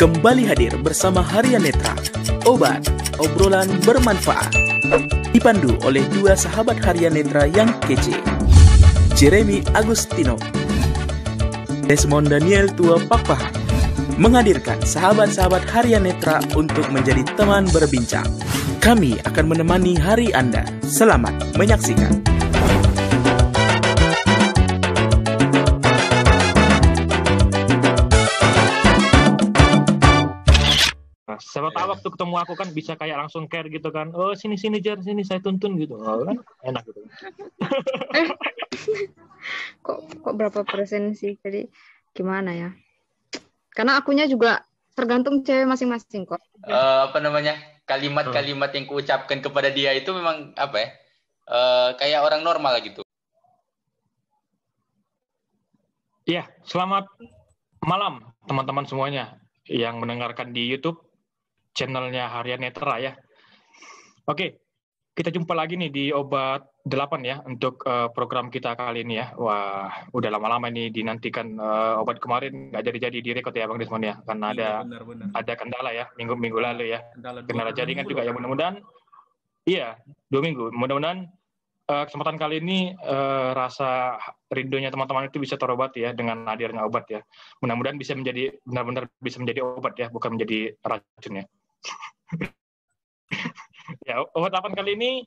Kembali hadir bersama Harian Netra, obat, obrolan bermanfaat. Dipandu oleh dua sahabat Harian Netra yang kece, Jeremy Agustino, Desmond Daniel Tua Pakpahan, menghadirkan sahabat-sahabat Harian Netra untuk menjadi teman berbincang. Kami akan menemani hari Anda. Selamat menyaksikan. Siapa tahu waktu ketemu aku kan bisa kayak langsung care gitu kan. Oh sini Jar, sini saya tuntun gitu. Oh, kan enak gitu. Kok berapa persen sih? Jadi gimana ya? Karena akunya juga tergantung cewek masing-masing kok. Kalimat-kalimat yang kuucapkan kepada dia itu memang apa ya? Kayak orang normal gitu. Iya, selamat malam teman-teman semuanya yang mendengarkan di YouTube channelnya Harian Netra ya. Oke, kita jumpa lagi nih di Obat 8 ya untuk program kita kali ini ya. Wah, udah lama-lama ini dinantikan. Obat kemarin nggak jadi direkod ya Bang Desmond ya, karena ada kendala ya minggu lalu ya. Kendala jaringan juga ya, mudah-mudahan. Iya, 2 minggu. Mudah-mudahan kesempatan kali ini rasa rindunya teman-teman itu bisa terobati ya dengan hadirnya obat ya. Mudah-mudahan bisa menjadi benar-benar bisa menjadi obat ya, bukan menjadi racun ya. Ya, obat 8 kali ini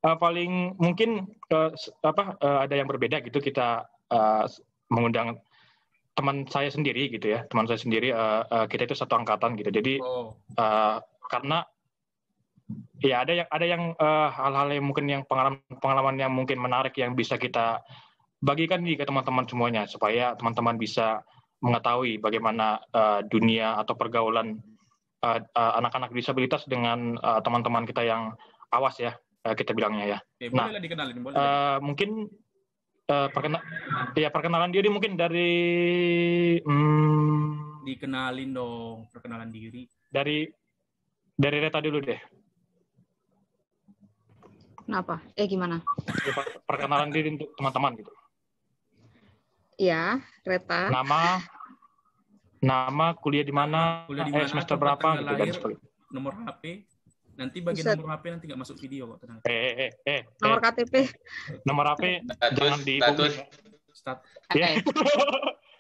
paling mungkin ada yang berbeda gitu. Kita mengundang teman saya sendiri gitu ya. Teman saya sendiri kita itu satu angkatan gitu. Jadi karena ya ada yang hal-hal yang mungkin yang pengalaman yang mungkin menarik yang bisa kita bagikan nih ke teman-teman semuanya supaya teman-teman bisa mengetahui bagaimana dunia atau pergaulan anak-anak disabilitas dengan teman-teman kita yang awas ya, kita bilangnya ya. Nah, mungkin perkenalan diri mungkin dari dikenalin dong, perkenalan diri. Dari Reta dulu deh. Kenapa? Gimana? Ya, perkenalan diri untuk teman-teman gitu. Iya, Reta. Nama, kuliah di mana, semester berapa gitu dan sebagainya. Nomor HP. Nanti bagian nomor HP nanti nggak masuk video kok, tenang. Nomor KTP. Nomor HP jangan di Ya.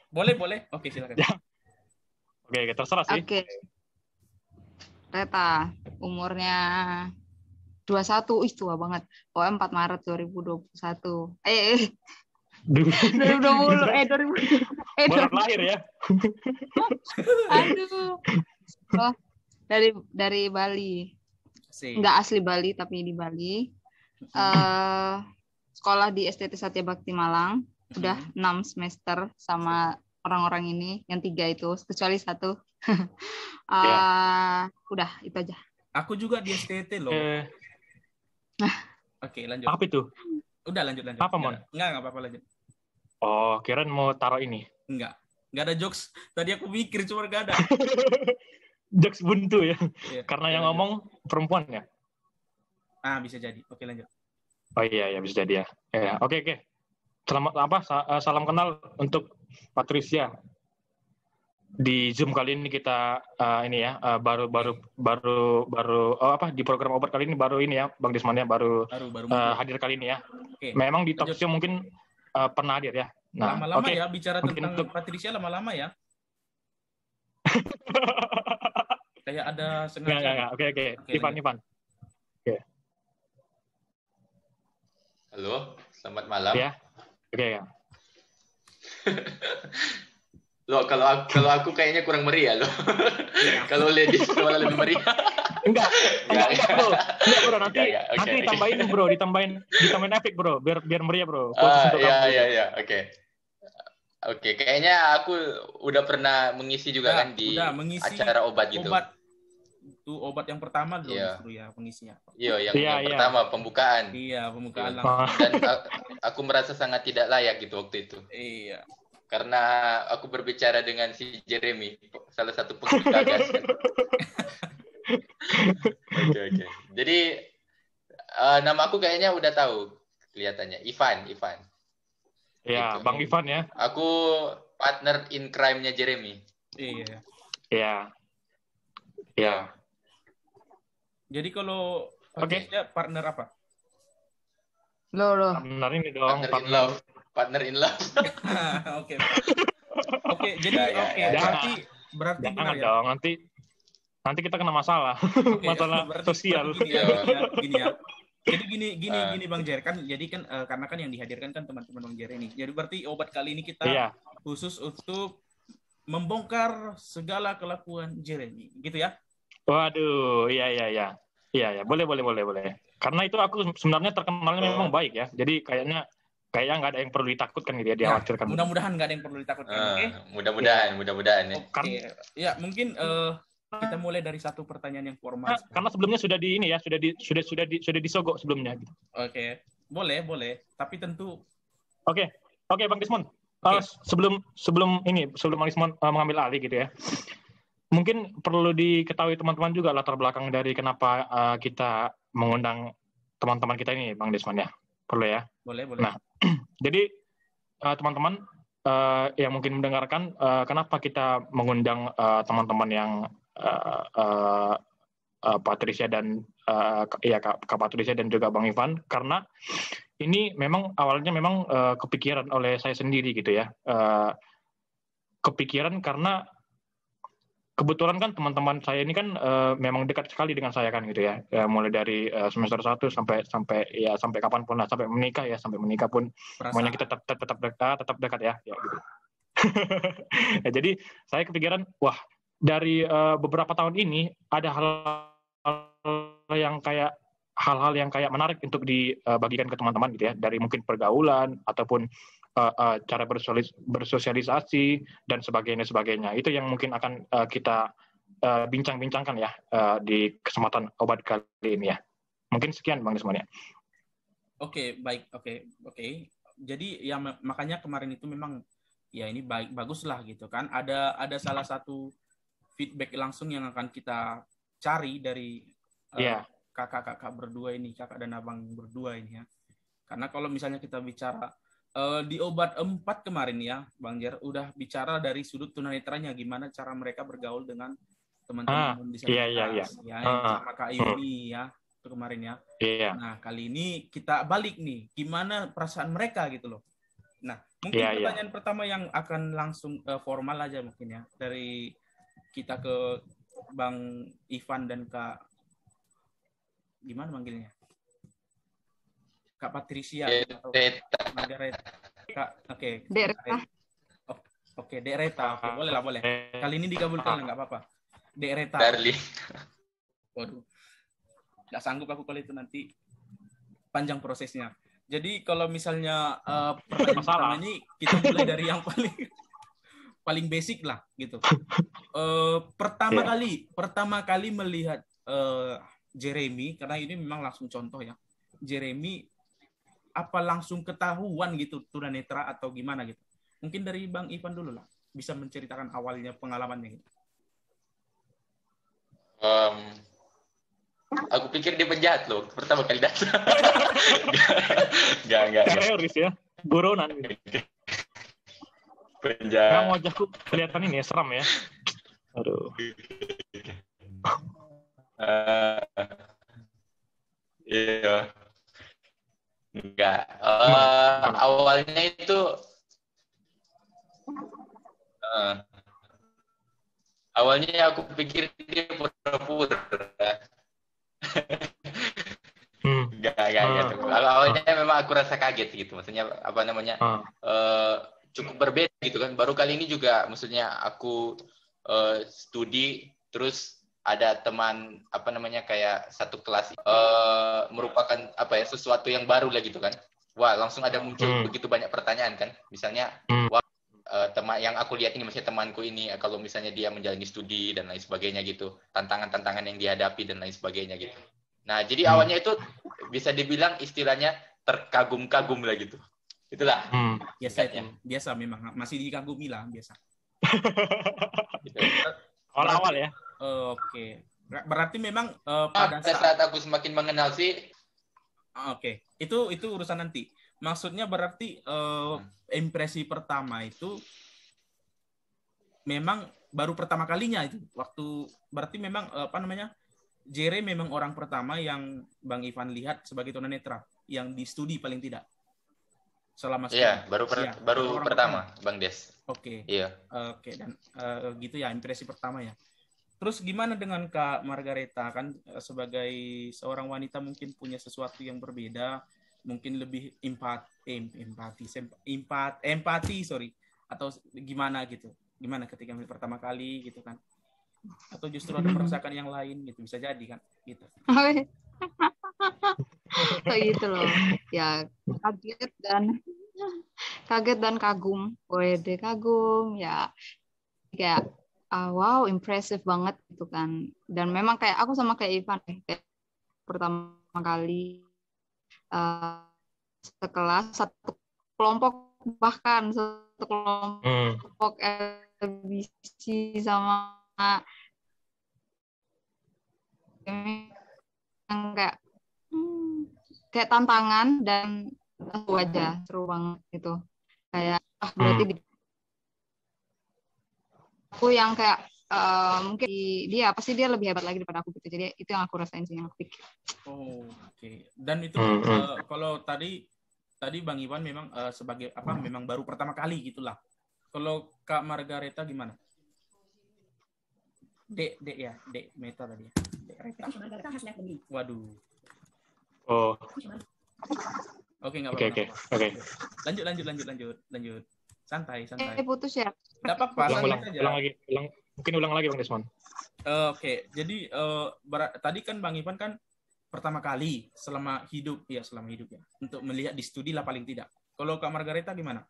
Boleh. Oke, silakan. Ya. Oke, terserah sih. Oke. Reta, umurnya 21, tua banget. Pokoknya 4 Maret 2021. 2020. Baru lahir ya. Aduh. Oh, dari Bali. Enggak asli Bali tapi di Bali. Sekolah di STT Satya Bakti Malang. Udah 6 semester sama orang-orang ini, yang 3 itu, kecuali 1. Udah itu aja. Aku juga di STT loh. Oke, lanjut. Apa itu? Udah lanjut. Apa, Mon? Enggak apa-apa, lanjut. Oh, kirain mau taruh ini. Enggak ada jokes. Tadi aku mikir cuma enggak ada. Jokes buntu ya. Iya, karena yang ngomong perempuan ya. Bisa jadi. Oke, lanjut. Oh iya bisa jadi ya. Oke. Selamat salam kenal untuk Patricia. Di Zoom kali ini kita baru di program obat kali ini baru ini ya Bang Desmond ya baru hadir kali ini ya. Oke. Memang di talk show mungkin pernah hadir ya. Nah, lama-lama ya bicara tentang untuk Patricia lama-lama ya. Kayak ada sengaja. Enggak. Oke. Ivan. Oke. Halo, selamat malam. Ya. Oke ya. Loh, kalau aku kayaknya kurang meriah loh. Kalau ladies malah lebih meriah. Enggak bro. Nanti ditambahin efek bro, biar meriah bro. Iya. Oke, kayaknya aku udah pernah mengisi juga kan di acara obat gitu. Obat yang pertama dulu justru ya pengisinya. Iya, yang pertama pembukaan. Iya, pembukaan Dan aku merasa sangat tidak layak gitu waktu itu. Iya. Karena aku berbicara dengan si Jeremy, salah satu penggagas. Oke. Jadi nama aku kayaknya udah tahu kelihatannya. Ivan. Ya, gitu. Bang Ivan ya. Aku partner in crime-nya Jeremy. Iya. Ya. Ya. Jadi kalau dia partner apa? Loh. Partner ini dong, Partner in love. Partner in love. Oke. Oke, jadi berarti benar jangan ya. dong, nanti kita kena masalah. Oke, masalah sosial. Gini ya. Jadi gini Bang Jer kan, jadi kan karena kan yang dihadirkan kan teman-teman Bang Jer ini. Jadi berarti obat kali ini kita khusus untuk membongkar segala kelakuan Jeremy, gitu ya? Waduh, iya, boleh. Karena itu aku sebenarnya terkenalnya memang baik ya. Jadi kayaknya nggak ada yang perlu ditakutkan gitu ya, dikhawatirkan. Mudah-mudahan nggak ada yang perlu ditakutkan. Oke? Mudah-mudahan ya. Ya mungkin kita mulai dari satu pertanyaan yang formal. Karena sebelumnya sudah sudah disogok sebelumnya. Gitu. Oke, boleh. Tapi tentu. Oke, Bang Desmond. Sebelum Bang Desmond mengambil alih gitu ya. Mungkin perlu diketahui teman-teman juga latar belakang dari kenapa kita mengundang teman-teman kita ini, Bang Desmond ya. Perlu ya? Boleh. Nah, jadi teman-teman yang mungkin mendengarkan, kenapa kita mengundang teman-teman yang Patricia dan Kak Patricia dan juga Bang Ivan, karena ini memang awalnya memang kepikiran oleh saya sendiri gitu ya. Kepikiran karena kebetulan kan teman-teman saya ini kan memang dekat sekali dengan saya kan gitu ya. Mulai dari semester 1 sampai kapanpun lah, sampai menikah pun semuanya kita tetap dekat ya gitu. Ya, jadi saya kepikiran, wah, dari beberapa tahun ini ada hal-hal yang kayak menarik untuk dibagikan ke teman-teman gitu ya, dari mungkin pergaulan ataupun cara bersosialisasi dan sebagainya. Itu yang mungkin akan kita bincang-bincangkan ya di kesempatan obat kali ini ya. Mungkin sekian Bang Desmond ya. Oke, baik. Oke. Jadi ya makanya kemarin itu memang ya ini bagus lah gitu kan. Ada salah satu feedback langsung yang akan kita cari dari kakak-kakak berdua ini, kakak dan abang berdua ini ya. Karena kalau misalnya kita bicara di obat 4 kemarin ya, Bang Jer udah bicara dari sudut tunanetranya, gimana cara mereka bergaul dengan teman-teman disabilitas. Ya, yang sama Kak Yuni ya, itu kemarin ya. Nah, kali ini kita balik nih, gimana perasaan mereka gitu loh. Nah, mungkin pertanyaan pertama yang akan langsung formal aja mungkin ya, dari kita ke Bang Ivan dan Kak, gimana manggilnya? Kak Patricia atau Margaret. Kak, oke. Dereta. Oke, Dereta. Oke, boleh. Kali ini dikabulkan nggak apa-apa. Dereta. Darling. Waduh. Nggak sanggup aku kalau itu nanti panjang prosesnya. Jadi kalau misalnya pertanyaan pertama ini kita mulai dari yang paling basic lah gitu. Pertama kali melihat Jeremy, karena ini memang langsung contoh ya. Jeremy apa langsung ketahuan gitu tunanetra atau gimana gitu? Mungkin dari Bang Ivan dulu lah, bisa menceritakan awalnya pengalamannya gitu. Aku pikir dia penjahat loh pertama kali datang. Enggak. Teroris ya, buronan. Penjahat. Kamu wajahku kelihatan ini ya, seram ya. Aduh. Iya. Enggak. Awalnya itu awalnya aku pikir dia pura-pura. Enggak. Awalnya memang aku rasa kaget gitu. Maksudnya apa namanya? Cukup berbeda gitu kan. Baru kali ini juga maksudnya aku studi terus ada teman apa namanya kayak satu kelas merupakan apa ya sesuatu yang baru lah gitu kan. Wah, langsung ada muncul begitu banyak pertanyaan kan. Misalnya teman yang aku lihat ini maksudnya temanku ini kalau misalnya dia menjalani studi dan lain sebagainya gitu. Tantangan-tantangan yang dihadapi dan lain sebagainya gitu. Nah, jadi awalnya itu bisa dibilang istilahnya terkagum-kagum lah gitu. Itulah. Biasa memang masih dikagumi lah biasa. Gitu. Awal-awal ya. Oke. Berarti memang pada saat aku semakin mengenal sih. Oke. Itu urusan nanti. Maksudnya berarti impresi pertama itu memang baru pertama kalinya itu. Waktu berarti memang Jere memang orang pertama yang Bang Ivan lihat sebagai tunanetra yang di studi paling tidak. Selama studi. Iya, baru pertama, Bang Des. Oke. Iya. Oke, dan gitu ya, impresi pertama ya. Terus gimana dengan Kak Margareta? Kan sebagai seorang wanita mungkin punya sesuatu yang berbeda, mungkin lebih empati, atau gimana gitu. Gimana ketika pertama kali gitu kan? Atau justru ada merasakan yang lain gitu, bisa jadi kan gitu. Kayak gitu loh. Ya, kaget dan kagum. Kagum ya. Kayak wow, impresif banget gitu kan. Dan memang kayak aku sama kayak Ivan kayak pertama kali sekelas, satu kelompok, bahkan satu kelompok LBC sama yang kayak tantangan dan seru banget gitu. Kayak berarti aku yang kayak mungkin dia pasti dia lebih hebat lagi daripada aku gitu. Jadi itu yang aku rasain sih, yang aku pikir. Oke. Dan itu kalau tadi Bang Iwan memang sebagai memang baru pertama kali gitulah. Kalau Kak Margareta gimana? Dek Meta tadi ya. Waduh. Oh. Oke, nggak apa-apa. Oke. Lanjut. Santai. Putus ya. Nggak apa-apa. Ulang lagi Bang Desmond. Oke. Jadi tadi kan Bang Ivan kan pertama kali selama hidup ya untuk melihat di studi lah paling tidak. Kalau Kak Margareta gimana?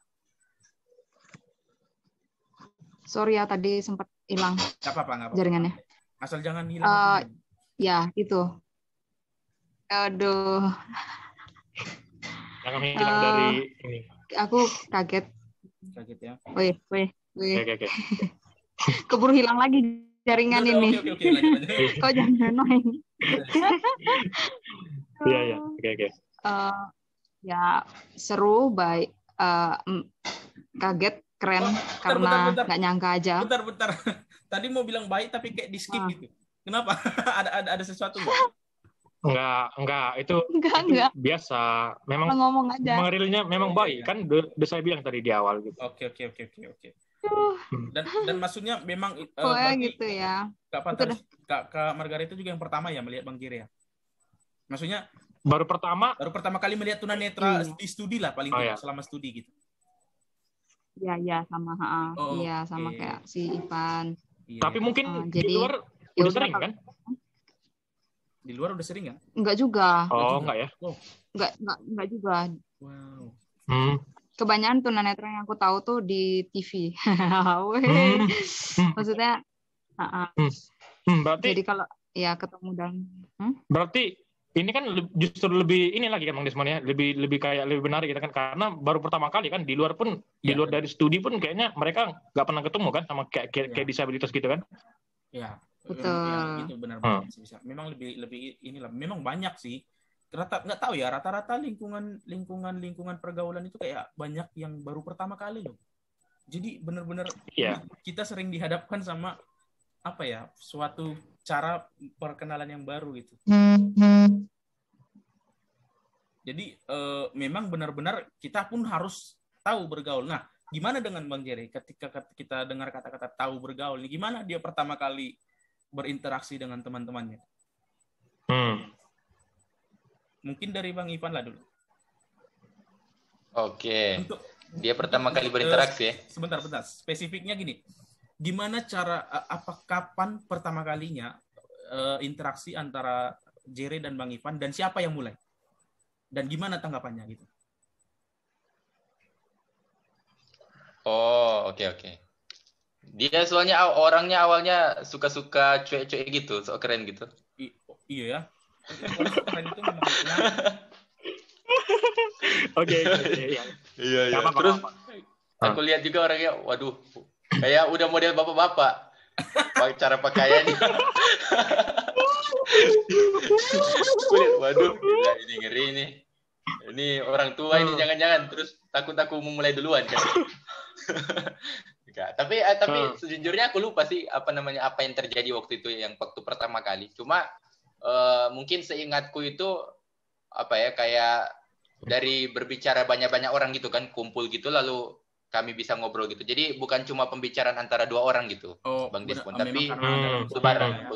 Sorry ya, tadi sempat hilang. Nggak apa-apa. Jaringannya. Asal jangan hilang. Ya, itu. Aduh. Jangan hilang dari ini. Aku kaget ya. Wih. Oke. Keburu hilang lagi jaringan ini. Oke, lanjut. Kok jangan main. Iya. Oke. Ya, seru, baik. Kaget, keren, karena nggak nyangka aja. Bentar. Tadi mau bilang baik tapi kayak di skip gitu. Kenapa? ada sesuatu nggak? Enggak, itu biasa. Memang ngomong aja. Mengerilnya memang baik kan, udah saya bilang tadi di awal gitu. Oke. Dan maksudnya memang gitu ya. Kak Margareta juga yang pertama ya melihat Bang Jere ya. Maksudnya baru pertama kali melihat tunanetra di studi lah paling tidak selama studi gitu. Iya, sama sama kayak si Ivan. Tapi mungkin di luar udah sering kan? Di luar udah sering kan? Enggak juga. Enggak ya? Enggak juga. Wow. Kebanyakan tunanetra yang aku tahu tuh di TV. Maksudnya berarti jadi kalau ya ketemu dan berarti ini kan justru lebih ini lagi kan Bang Desmond ya, lebih kayak lebih benar gitu kan, karena baru pertama kali kan, di luar dari studi pun kayaknya mereka nggak pernah ketemu kan sama kayak disabilitas gitu kan. Ya, betul. Itu benar bisa. Memang lebih inilah, memang banyak sih. Nggak tahu ya, rata-rata lingkungan pergaulan itu kayak banyak yang baru pertama kali loh. Jadi benar-benar kita sering dihadapkan sama suatu cara perkenalan yang baru gitu. Jadi memang benar-benar kita pun harus tahu bergaul. Nah, gimana dengan Bang Jere ketika kita dengar kata-kata tahu bergaul? Gimana dia pertama kali berinteraksi dengan teman-temannya? Mungkin dari Bang Ivan lah dulu. Oke. Dia pertama kali berinteraksi ya? Sebentar. Spesifiknya gini. Gimana kapan pertama kalinya interaksi antara Jere dan Bang Ivan, dan siapa yang mulai? Dan gimana tanggapannya gitu? Oh, oke. Dia soalnya orangnya awalnya suka-suka cuek-cuek gitu, sok keren gitu. Iya ya. Keren itu memang Oke. Iya. Terus aku lihat juga orangnya, waduh, kayak udah model bapak-bapak. Cara pakaiannya. Waduh, ini ngeri ini. Ini orang tua ini jangan-jangan terus takut aku memulai duluan kan. Enggak. Tapi sejujurnya aku lupa sih apa yang terjadi waktu itu yang waktu pertama kali. Cuma mungkin seingatku itu apa ya, kayak dari berbicara banyak-banyak orang gitu kan, kumpul gitu lalu kami bisa ngobrol gitu. Jadi bukan cuma pembicaraan antara 2 orang gitu, Bang Desmond, tapi bareng.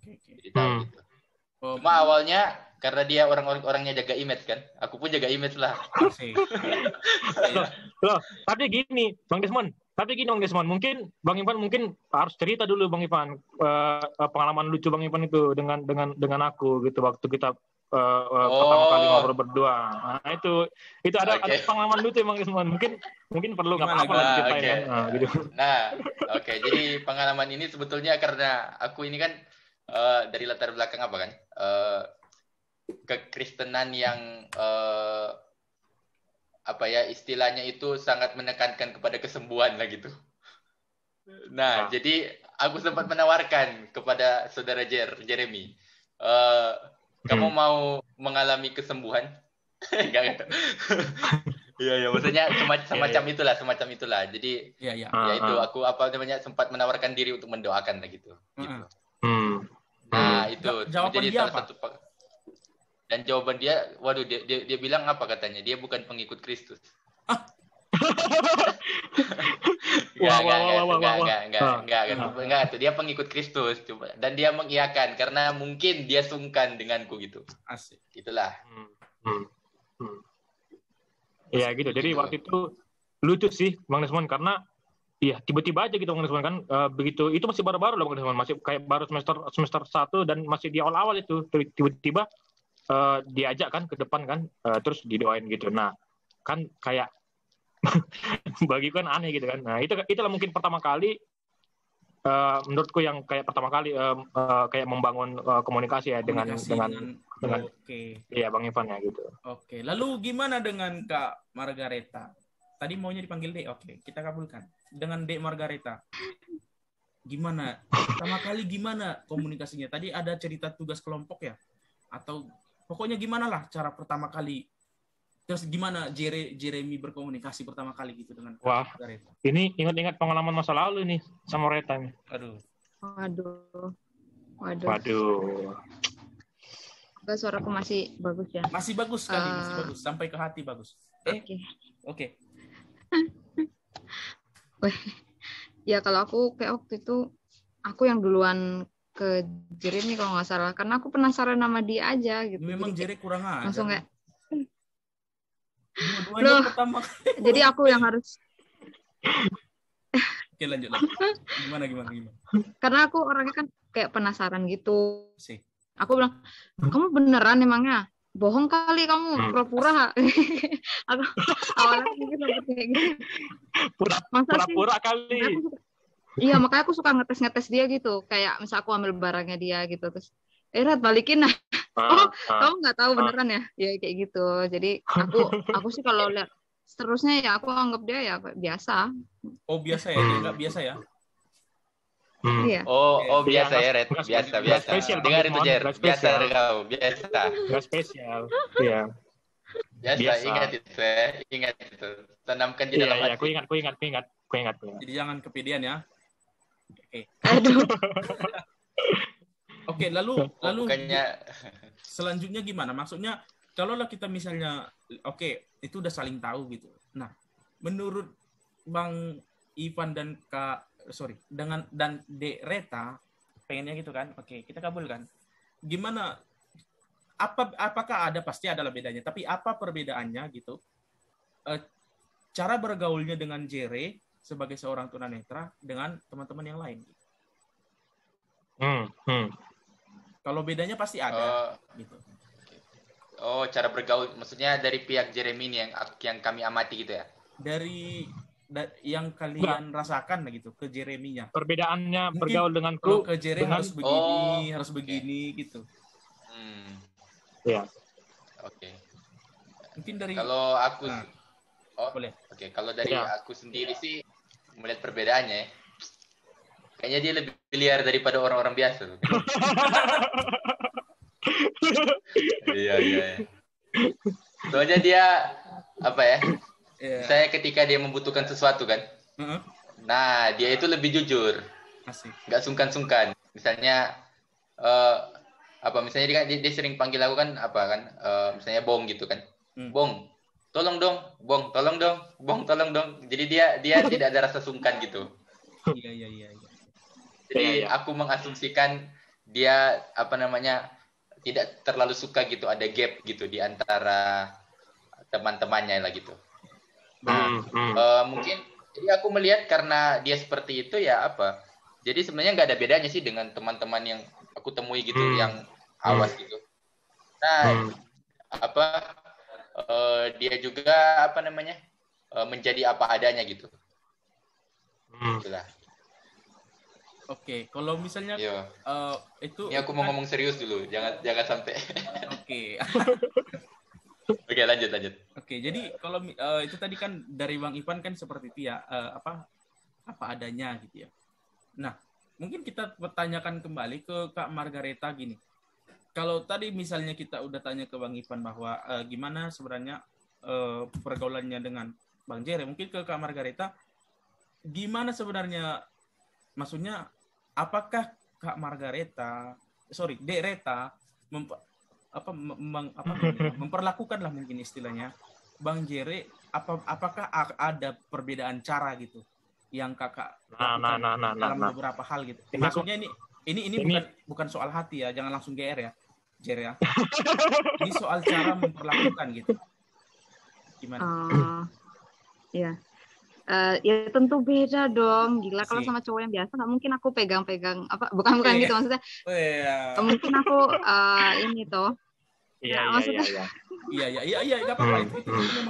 Okay. Jadi tahu gitu. Cuma awalnya karena dia orangnya jaga image kan, aku pun jaga image lah. Loh, tapi gini, Bang Desmond, mungkin Bang Ivan harus cerita dulu Bang Ivan pengalaman lucu Bang Ivan itu dengan aku gitu waktu kita pertama kali ngobrol berdua. Nah, itu ada pengalaman lucu Bang Desmond. Mungkin perlu nggak apa-apa lah diceritain kan. Nah, gitu. Jadi pengalaman ini sebetulnya karena aku ini kan dari latar belakang apa kan? Kekristenan yang apa ya, istilahnya itu sangat menekankan kepada kesembuhan lah gitu. Nah, jadi aku sempat menawarkan kepada saudara Jeremy, kamu mau mengalami kesembuhan? Enggak. Iya, maksudnya semacam itulah. Jadi ya itu aku sempat menawarkan diri untuk mendoakan lah gitu. Nah, itu jawaban dia apa? Dan jawaban dia, waduh, dia bilang apa katanya? Dia bukan pengikut Kristus. Enggak. Dia pengikut Kristus, dan dia mengiyakan karena mungkin dia sungkan denganku gitu. Asik. Itulah. Iya gitu. Jadi waktu itu lucu sih Bang Desmond karena tiba-tiba aja gitu Bang Desmond kan begitu itu masih baru-baru lah Bang Desmond, masih kayak baru semester 1 dan masih di awal-awal itu tiba-tiba diajak kan ke depan kan, terus didoain gitu. Nah kan kayak bagiku kan aneh gitu kan. Nah itulah mungkin pertama kali menurutku yang kayak pertama kali kayak membangun komunikasi ya dengan iya Bang Ivan ya gitu. Oke, lalu gimana dengan Kak Margareta? Tadi maunya dipanggil Dek. Oke, kita kabulkan. Dengan Dek Margareta. Gimana? Pertama kali gimana komunikasinya? Tadi ada cerita tugas kelompok ya? Atau pokoknya gimana lah cara pertama kali? Terus gimana Jeremy berkomunikasi pertama kali gitu dengan Kak Margareta? Ini ingat-ingat pengalaman masa lalu nih sama Reta nih. Waduh. Suaraku masih bagus ya? Masih bagus sekali, masih bagus. Sampai ke hati bagus. Oke. Ya kalau aku kayak waktu itu, aku yang duluan ke Jeremy kalau nggak salah. Karena aku penasaran sama dia aja gitu. Memang Jeremy kurang aja. Langsung kayak... Loh, jadi aku yang harus... Oke, lanjut. Gimana? Karena aku orangnya kan kayak penasaran gitu. Sih. Aku bilang, kamu beneran emangnya? Bohong kali kamu, pura-pura. Aku awalnya mungkin kayak gitu. Pura-pura kali. Iya, makanya aku suka ngetes dia gitu. Kayak misal aku ambil barangnya dia gitu. Terus, Rat, balikin lah. Kamu nggak tahu beneran ya? Ya kayak gitu. Jadi aku sih kalau lihat seterusnya ya aku anggap dia ya biasa. Oh biasa ya? Dia nggak biasa ya? Iya. Oh biasa ya, Red. Biasa. Dengar itu, Jer. Biasa kau, biasa. Gak spesial. Iya. Biasa. Ingat itu. Tanamkan di dalam hati. Aku ingat. Jadi jangan kepedean ya. Oke. Aduh. Oke, lalu bukannya... selanjutnya gimana? Maksudnya kalau kita misalnya itu udah saling tahu gitu. Nah, menurut Bang Ivan dan dan Dek Reta pengennya gitu kan? Oke, kita kabulkan. Gimana? Apakah pasti adalah bedanya? Tapi apa perbedaannya gitu? Cara bergaulnya dengan Jere sebagai seorang tunanetra dengan teman-teman yang lain. Kalau bedanya pasti ada. Gitu. Oh, cara bergaul, maksudnya dari pihak Jeremy ini yang kami amati gitu ya? Dari yang kalian rasakan gitu ke Jeremy-nya. Perbedaannya bergaul denganku ke Jeremy harus begini gitu. Iya. Oke. Mungkin dari kalau aku boleh. Oke, kalau dari aku sendiri sih melihat perbedaannya ya. Kayaknya dia lebih liar daripada orang-orang biasa. Iya. Soalnya dia apa ya? Saya ketika dia membutuhkan sesuatu kan, Nah, dia itu lebih jujur. Asik. Nggak sungkan-sungkan. Misalnya misalnya dia sering panggil aku kan misalnya Bong gitu kan. Bong, tolong dong, Bong, tolong dong, Bong, tolong dong. Jadi dia tidak ada rasa sungkan gitu. Iya. Jadi aku mengasumsikan dia tidak terlalu suka gitu, ada gap gitu di antara teman-temannya lah gitu. Nah, mungkin jadi aku melihat karena dia seperti itu ya jadi sebenarnya nggak ada bedanya sih dengan teman-teman yang aku temui gitu yang awas gitu. Nah, dia juga menjadi apa adanya gitu. Itulah. Oke, kalau misalnya itu ini aku mau ngomong serius dulu, jangan sampai. Oke. Oke, lanjut. Oke, jadi kalau itu tadi kan dari Bang Ivan kan seperti itu ya, apa adanya gitu ya. Nah, mungkin kita bertanyakan kembali ke Kak Margareta gini. Kalau tadi misalnya kita udah tanya ke Bang Ivan bahwa gimana sebenarnya pergaulannya dengan Bang Jere, mungkin ke Kak Margareta gimana sebenarnya, maksudnya apakah Kak Margareta, Dek Reta memperlakukan lah mungkin istilahnya Bang Jere, apakah ada perbedaan cara gitu yang kakak dalam beberapa hal gitu. Maksudnya ini bukan soal hati ya, jangan langsung GR ya, Jere ya. Ini soal cara memperlakukan gitu. Gimana? Ya. Ya tentu beda dong, gila. Kalau sama cowok yang biasa nggak mungkin aku pegang-pegang bukan gitu maksudnya. Mungkin aku ini toh. Iya, nggak apa-apa itu.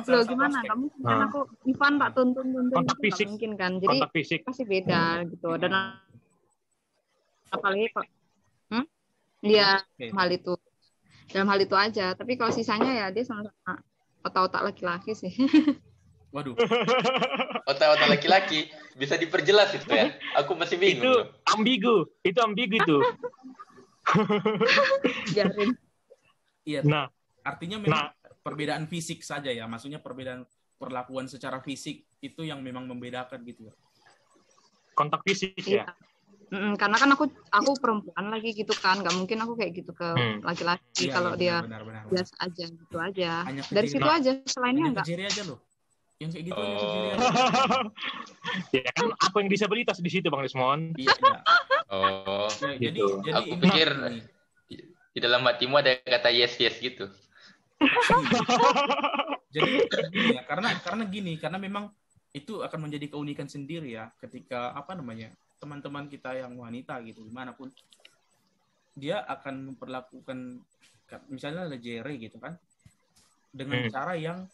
Loh gimana? Nggak mungkin kan aku Ivan tak tuntun kontak itu fisik mungkin kan. Jadi pasti beda gitu. Dan apalagi kok dalam hal itu aja. Tapi kalau sisanya ya dia sama-sama otak-otak laki-laki sih. Waduh. Otak-otak laki-laki bisa diperjelas itu ya. Aku masih bingung. Itu ambigu itu. Biarin. Iya. Nah, artinya memang perbedaan fisik saja ya. Maksudnya perbedaan perlakuan secara fisik itu yang memang membedakan gitu ya. Kontak fisik ya. Karena kan aku perempuan lagi gitu kan, nggak mungkin aku kayak gitu ke laki-laki. Kalau dia biasa aja gitu aja. Dari situ aja, selainnya enggak. Kejiri aja loh. Yang kayak gitu aja kejiri aja. Ya kan aku yang disabilitas di situ Bang Desmond. Iya. Oh. Ya, jadi aku pikir di dalam hatimu ada kata yes gitu. Jadi ya, karena memang itu akan menjadi keunikan sendiri ya ketika teman-teman kita yang wanita gitu dimanapun dia akan memperlakukan misalnya Jere gitu kan dengan cara yang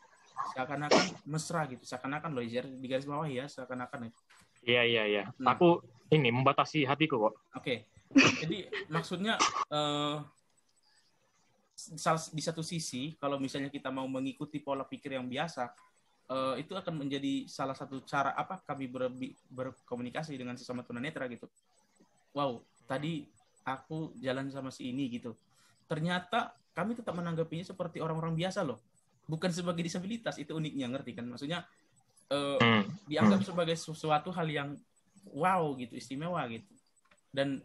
seakan-akan mesra gitu, seakan-akan loh Jere di garis bawah ya, seakan-akan ya. Iya. Aku ini membatasi hatiku kok. Oke. Jadi maksudnya di satu sisi kalau misalnya kita mau mengikuti pola pikir yang biasa, itu akan menjadi salah satu cara kami berkomunikasi dengan sesama tunanetra gitu. Wow, tadi aku jalan sama si ini gitu. Ternyata kami tetap menanggapinya seperti orang-orang biasa loh. Bukan sebagai disabilitas, itu uniknya, ngerti kan? Maksudnya dianggap sebagai sesuatu hal yang wow gitu, istimewa gitu. Dan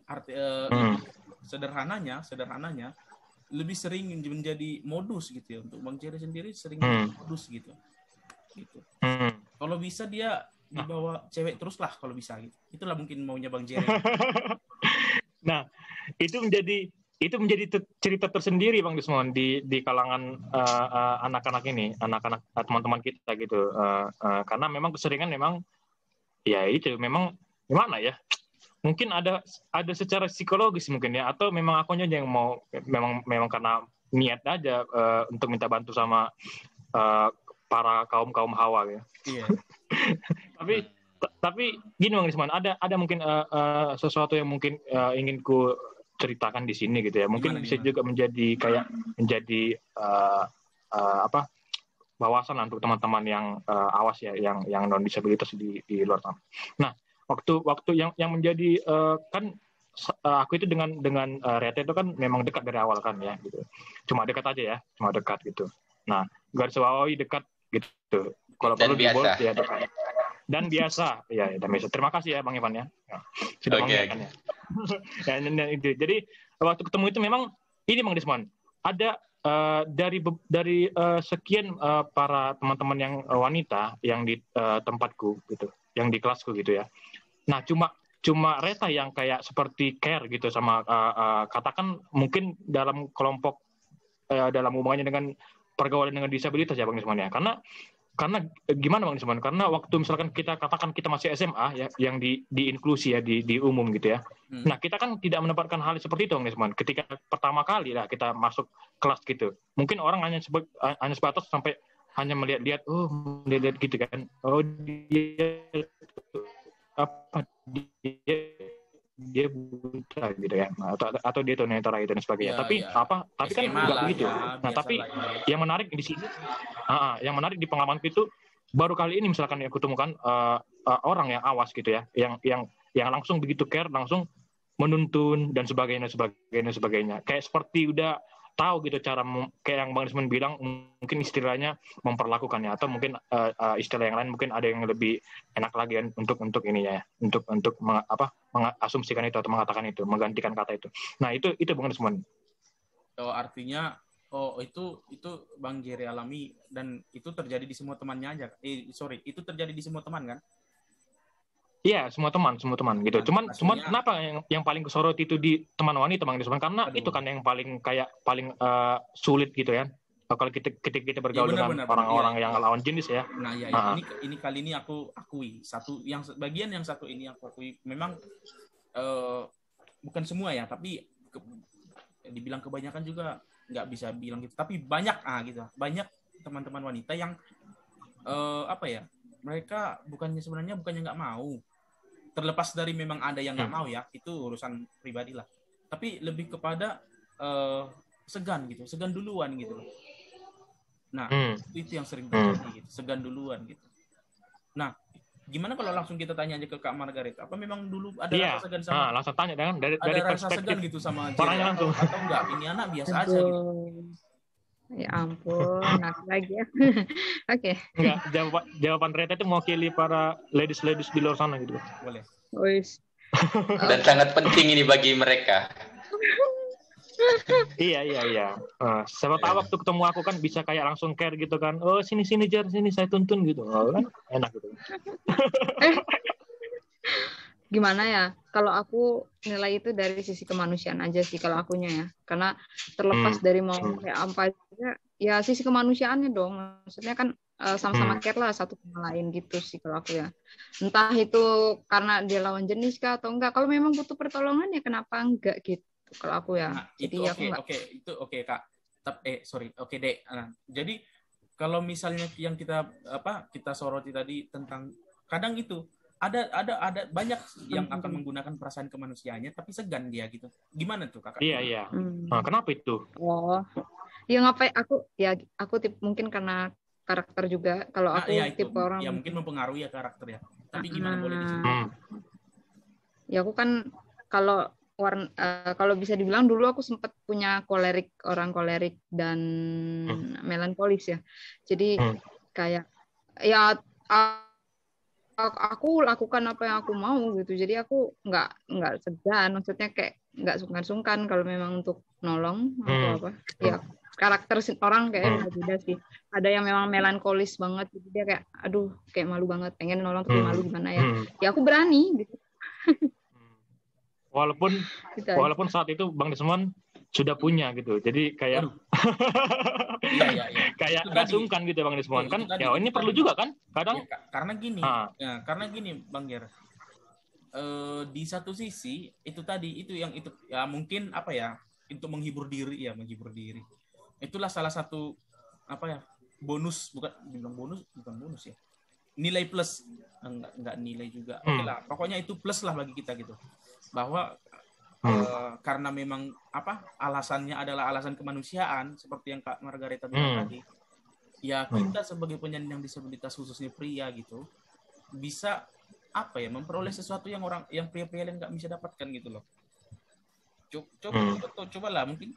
sederhananya lebih sering menjadi modus gitu ya, untuk Bang Jere sendiri sering modus gitu. Kalau bisa dia dibawa cewek terus lah kalau bisa gitu. Itulah mungkin maunya Bang Jere. Nah, itu menjadi cerita tersendiri Bang Desmond di kalangan anak-anak ini, anak-anak teman-teman kita gitu. Karena memang keseringan memang ya itu memang gimana ya? Mungkin ada secara psikologis mungkin ya, atau memang akunya yang mau memang karena niat aja untuk minta bantu sama para kaum hawa ya. Iya. tapi gini Bang Desmond, ada mungkin sesuatu yang mungkin ingin ku ceritakan di sini gitu ya. Mungkin bisa juga menjadi wawasan untuk teman-teman yang awas ya, yang non disabilitas di luar sana. Nah, waktu yang menjadi kan aku itu dengan Rete itu kan memang dekat dari awal kan ya gitu. Cuma dekat gitu. Nah, garis bawahi dekat gitu. Kalau perlu di bold ya dekat. dan biasa. Ya, dan biasa. Terima kasih ya Bang Ivan ya. Sudah mengingatkan ya. Dan itu. Jadi waktu ketemu itu memang ini Bang Desmond, ada dari sekian para teman-teman yang wanita yang di tempatku gitu, yang di kelasku gitu ya. Nah, cuma Reta yang kayak seperti care gitu sama katakan mungkin dalam kelompok dalam hubungannya dengan pergaulan dengan disabilitas ya Bang Desmond ya. Karena gimana Bang Desmond? Karena waktu misalkan kita katakan kita masih SMA ya, yang di inklusi ya, di umum gitu ya. Nah, kita kan tidak mendapatkan hal seperti itu Bang Desmond. Ketika pertama kali lah kita masuk kelas gitu. Mungkin orang hanya sebatas sampai hanya melihat-lihat, melihat gitu kan. Dia buta gitu ya, atau dia tunanetra gitu dan sebagainya. Tapi kan enggak begitu. Nah, tapi yang menarik di sini, yang menarik di pengalamanku itu baru kali ini misalkan aku temukan orang yang awas gitu ya, yang langsung begitu care, langsung menuntun dan sebagainya. Kayak seperti udah tahu gitu cara kayak yang Bang Desmond bilang, mungkin istilahnya memperlakukannya, atau mungkin istilah yang lain mungkin ada yang lebih enak lagi untuk ini ya, untuk mengasumsikan itu atau mengatakan itu, menggantikan kata itu. Nah, itu Bang Desmond. Artinya itu Bang Jerry alami dan itu terjadi di semua temannya aja. Itu terjadi di semua teman kan? Iya, semua teman gitu. Cuman kenapa yang paling kesorot itu di teman wanita Bang Desmond? Karena itu kan yang paling sulit gitu ya. Kalau kita bergaul dengan orang-orang yang lawan jenis ya. Nah, ini kali ini aku akui bagian yang satu ini aku akui memang bukan semua ya, tapi dibilang kebanyakan juga nggak bisa bilang gitu. Tapi banyak banyak teman-teman wanita yang mereka sebenarnya bukannya nggak mau. Terlepas dari memang ada yang nggak mau ya, itu urusan pribadi lah. Tapi lebih kepada segan duluan gitu. Nah, itu yang sering terjadi gitu, segan duluan gitu. Nah, gimana kalau langsung kita tanya aja ke Kak Margaret, apa memang dulu ada rasa segan sama? Langsung tanya dari rasa perspektif segan gitu sama orangnya langsung. Atau enggak, ini anak biasa aja gitu. Ya ampun, aku lagi ya. Oke. Enggak, jawaban Reta itu mewakili para ladies di luar sana gitu. Boleh. Dan sangat penting ini bagi mereka. Iya. Siapa tahu waktu ketemu aku kan bisa kayak langsung care gitu kan. Oh, sini Jar, sini saya tuntun gitu. Kan enak gitu. Gimana ya, kalau aku nilai itu dari sisi kemanusiaan aja sih kalau akunya ya, karena terlepas dari mau kayak apa aja ya, sisi kemanusiaannya dong, maksudnya kan sama-sama care lah satu sama lain gitu sih kalau aku ya, entah itu karena dia lawan jenis kah atau enggak. Kalau memang butuh pertolongan ya kenapa enggak gitu kalau aku ya. Nah, jadi Kak. Dek. Nah, jadi kalau misalnya yang kita soroti tadi tentang kadang itu ada banyak yang akan menggunakan perasaan kemanusiaannya tapi segan dia gitu. Gimana tuh Kakak? Iya. Nah, kenapa itu? Ya ngapain aku mungkin karena karakter juga. Kalau aku tipe orang ya mungkin mempengaruhi ya karakter ya. Tapi gimana boleh di sini? Ya aku kan kalau bisa dibilang dulu aku sempat punya orang kolerik dan melankolis ya. Jadi kayak ya aku lakukan apa yang aku mau gitu. Jadi aku nggak segan, maksudnya kayak nggak sungkan-sungkan kalau memang untuk nolong atau apa. Ya karakter orang kayak beda sih. Ada yang memang melankolis banget, jadi dia kayak aduh kayak malu banget, pengen nolong tapi malu gimana ya. Ya aku berani gitu. Walaupun saat itu Bang Desmond sudah punya gitu, jadi kayak kayak nggak sungkan gitu Bang Desmond kan. Ya ini perlu juga kan kadang ya, karena gini Bang Ger, di satu sisi itu ya mungkin untuk menghibur diri itulah salah satu bonus, bukan bonus ya, nilai plus, enggak nilai juga. Oke lah, pokoknya itu plus lah bagi kita gitu, bahwa karena memang alasannya adalah alasan kemanusiaan seperti yang Kak Margareta bilang tadi. Ya kita sebagai penyandang disabilitas khususnya pria gitu bisa memperoleh sesuatu yang pria-pria lain nggak bisa dapatkan gitu loh. Coba lah, mungkin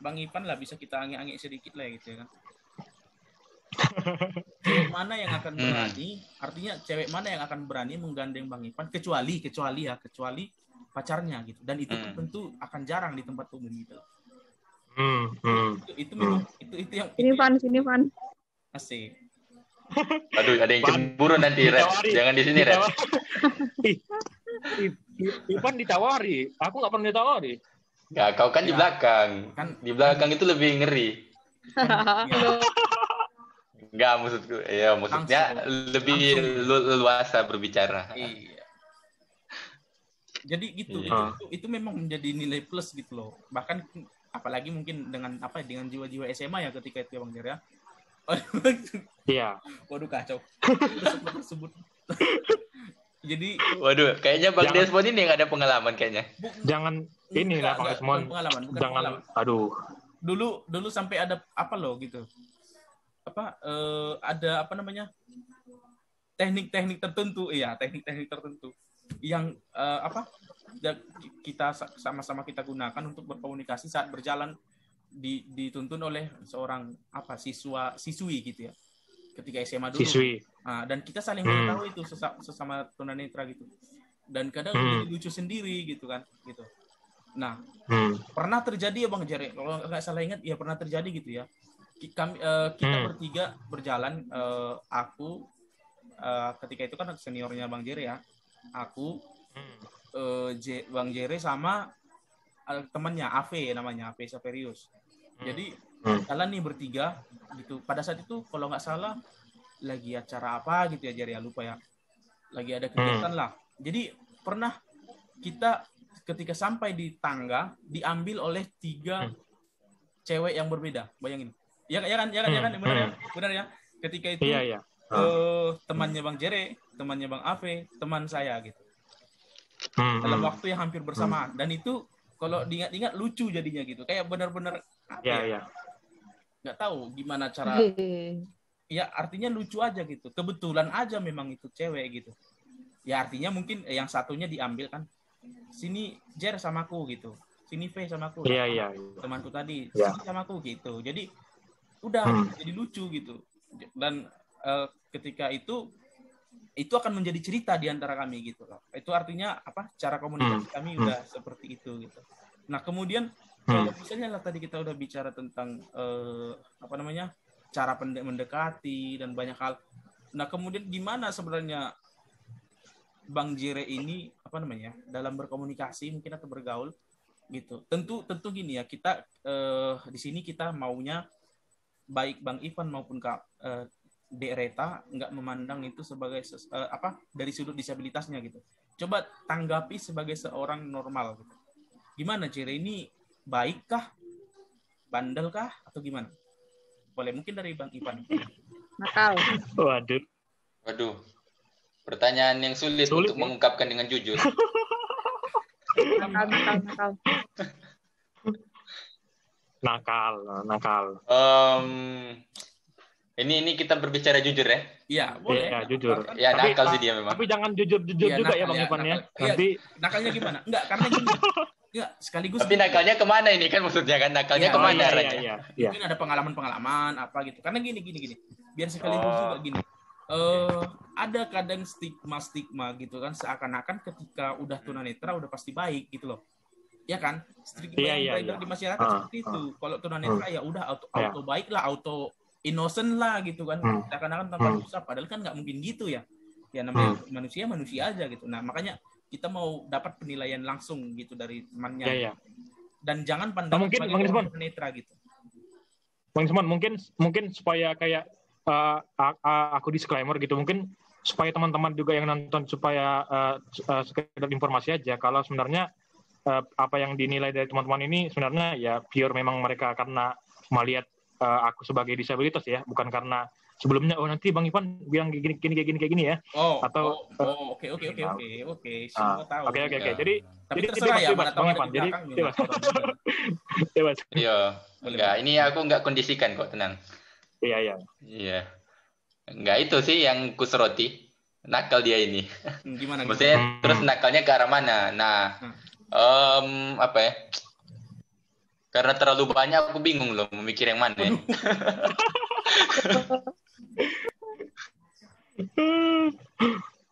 Bang Ivan lah bisa kita angin-angin sedikit lah gitu ya kan. Cewek mana yang akan berani, artinya cewek mana yang akan berani menggandeng Bang Ipan kecuali pacarnya gitu. Dan itu kan tentu akan jarang di tempat umum gitu. Itu memang itu yang Sini Van. asik. Aduh, ada yang cemburu nanti, Red. Jangan di sini, Red. Ipan ditawari. Aku nggak pernah ditawari. Ya, kau kan di belakang. Di belakang itu lebih ngeri. Enggak, maksudnya lebih leluasa berbicara. Iya. Jadi gitu, itu memang menjadi nilai plus gitu loh. Bahkan apalagi mungkin dengan jiwa-jiwa SMA ya ketika itu ya Bang Jer ya. Iya. Waduh kacau. Sebut. Jadi waduh, kayaknya Bang Desmond ini yang ada pengalaman kayaknya. Jangan ini lah Bang Desmond. Jangan aduh. Dulu sampai ada apa loh gitu. Ada teknik-teknik tertentu yang kita sama-sama kita gunakan untuk berkomunikasi saat berjalan dituntun oleh seorang siswi gitu ya ketika SMA dulu. Dan kita saling tahu itu sesama tunanetra gitu, dan kadang jadi lucu sendiri gitu kan gitu. Nah pernah terjadi ya Bang Jere, kalau nggak salah ingat ya pernah terjadi gitu ya. Kita bertiga berjalan, aku ketika itu kan seniornya Bang Jere ya, aku Bang Jere sama temannya Ave namanya, Ave Saverius. Jadi jalan nih bertiga gitu. Pada saat itu kalau nggak salah lagi acara apa gitu ya Jere ya, lupa ya. Lagi ada kegiatan lah. Jadi pernah kita ketika sampai di tangga diambil oleh 3 cewek yang berbeda. Bayangin. Ya kan, benar ya. Ketika itu temannya Bang Jere, temannya Bang Ave, teman saya gitu. Dalam waktu yang hampir bersamaan. Dan itu kalau diingat-ingat lucu jadinya gitu. Kayak benar-benar nggak tahu gimana cara. Ya artinya lucu aja gitu. Kebetulan aja memang itu cewek gitu. Ya artinya mungkin yang satunya diambil kan. Sini Jer sama aku gitu. Sini V sama aku. Temanku tadi. Sini sama aku gitu. Jadi udah jadi lucu gitu. Dan ketika itu akan menjadi cerita di antara kami gitu loh. Itu artinya cara komunikasi kami udah seperti itu gitu. Nah kemudian kalau misalnya tadi kita udah bicara tentang cara mendekati dan banyak hal. Nah kemudian gimana sebenarnya Bang Jere ini dalam berkomunikasi mungkin atau bergaul gitu. Tentu gini ya, kita di sini kita maunya baik Bang Ivan maupun Kak Dek Reta nggak memandang itu sebagai dari sudut disabilitasnya gitu. Coba tanggapi sebagai seorang normal gitu. Gimana Jere ini, baikkah, bandelkah atau gimana? Boleh mungkin dari Bang Ivan. Nakal. Waduh. Pertanyaan yang sulit untuk mengungkapkan dengan jujur. Nakal. Ini kita berbicara jujur ya? Iya, boleh. Iya, jujur. Ya, nakal sih dia memang. Tapi jangan jujur-jujur juga ya Bang Ivan ya. Nanti nakalnya gimana? Enggak, karena gini. Enggak, sekaligus. Tapi nakalnya kemana ini kan maksudnya kan? Nakalnya kemana arahnya? Iya. Mungkin ada pengalaman-pengalaman apa gitu. Karena gini. Biar sekaligus juga gini. Ada kadang stigma gitu kan, seakan-akan ketika udah tunanetra udah pasti baik gitu loh. Ya kan? Stigma yang beredar di masyarakat seperti itu. Kalau tunanetra ya udah auto baik lah, auto innocent lah gitu kan. Seakan-akan tanpa dosa, padahal kan nggak mungkin gitu ya. Ya namanya manusia aja gitu. Nah, makanya kita mau dapat penilaian langsung gitu dari temannya. Iya. Dan jangan pandang sebagai orang tunanetra gitu. Bang Isman, mungkin supaya kayak aku disclaimer gitu, mungkin supaya teman-teman juga yang nonton supaya sekedar informasi aja kalau sebenarnya apa yang dinilai dari teman-teman ini sebenarnya ya pure memang mereka karena melihat aku sebagai disabilitas ya, bukan karena sebelumnya nanti Bang Ivan bilang kayak gini ya. Oke. Semua tahu. Oke. Jadi terserah ya mana tahu Bang Ivan. Jadi bebas. Iya. Enggak, ini aku enggak kondisikan kok, tenang. Iya. Enggak, itu sih yang kusroti. Nakal dia ini. Gimana? Maksudnya terus nakalnya ke arah mana? Nah, apa ya? Karena terlalu banyak aku bingung loh memikir yang mana.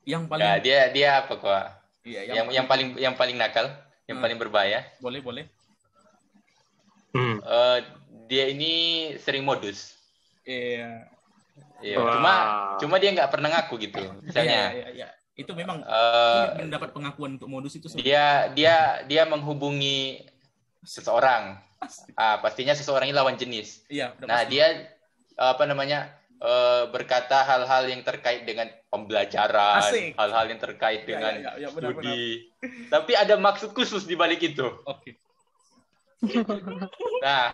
Yang paling dia apa kok? Iya, yang paling nakal, yang paling berbahaya. Boleh. Dia ini sering modus. Iya. Cuma dia nggak pernah ngaku gitu. Misalnya. Iya. Itu memang sulit mendapat pengakuan untuk modus itu. Dia menghubungi seseorang. Pastinya seseorang ini lawan jenis. Iya. Nah, pasti. dia berkata hal-hal yang terkait dengan pembelajaran, Asik. hal-hal yang terkait dengan benar. studi. Tapi ada maksud khusus di balik itu. Oke. Nah,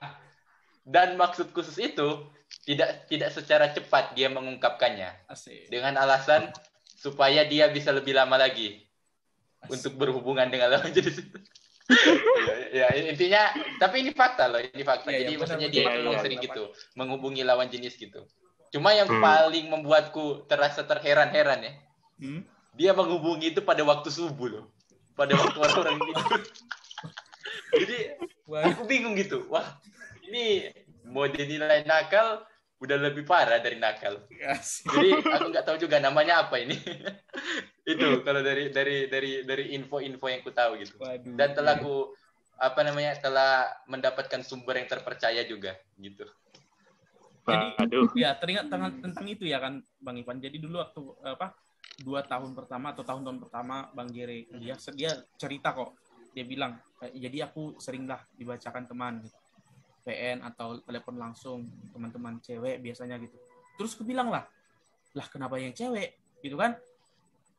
dan maksud khusus itu tidak secara cepat dia mengungkapkannya. Asik. Dengan alasan supaya dia bisa lebih lama lagi untuk berhubungan dengan lawan jenis itu. ya intinya, tapi ini fakta loh, ini fakta. Jadi maksudnya dia memang sering gitu menghubungi lawan jenis gitu. Cuma yang paling membuatku terasa terheran-heran ya, dia menghubungi itu pada waktu subuh loh, pada waktu orang-orang tidur. Jadi aku bingung gitu, wah ini mode nilai nakal udah lebih parah dari nakal. Yes. Jadi aku nggak tahu juga namanya apa ini. Itu kalau dari info-info yang ku tahu gitu. Waduh. Dan telah telah mendapatkan sumber yang terpercaya juga gitu. Jadi ya teringat tentang itu ya kan Bang Ivan. Jadi dulu waktu 2 tahun pertama atau tahun-tahun pertama Bang Jere dia cerita kok. Dia bilang, jadi aku seringlah dibacakan teman gitu. PN atau telepon langsung teman-teman cewek biasanya gitu. Terus aku bilang lah kenapa yang cewek gitu kan?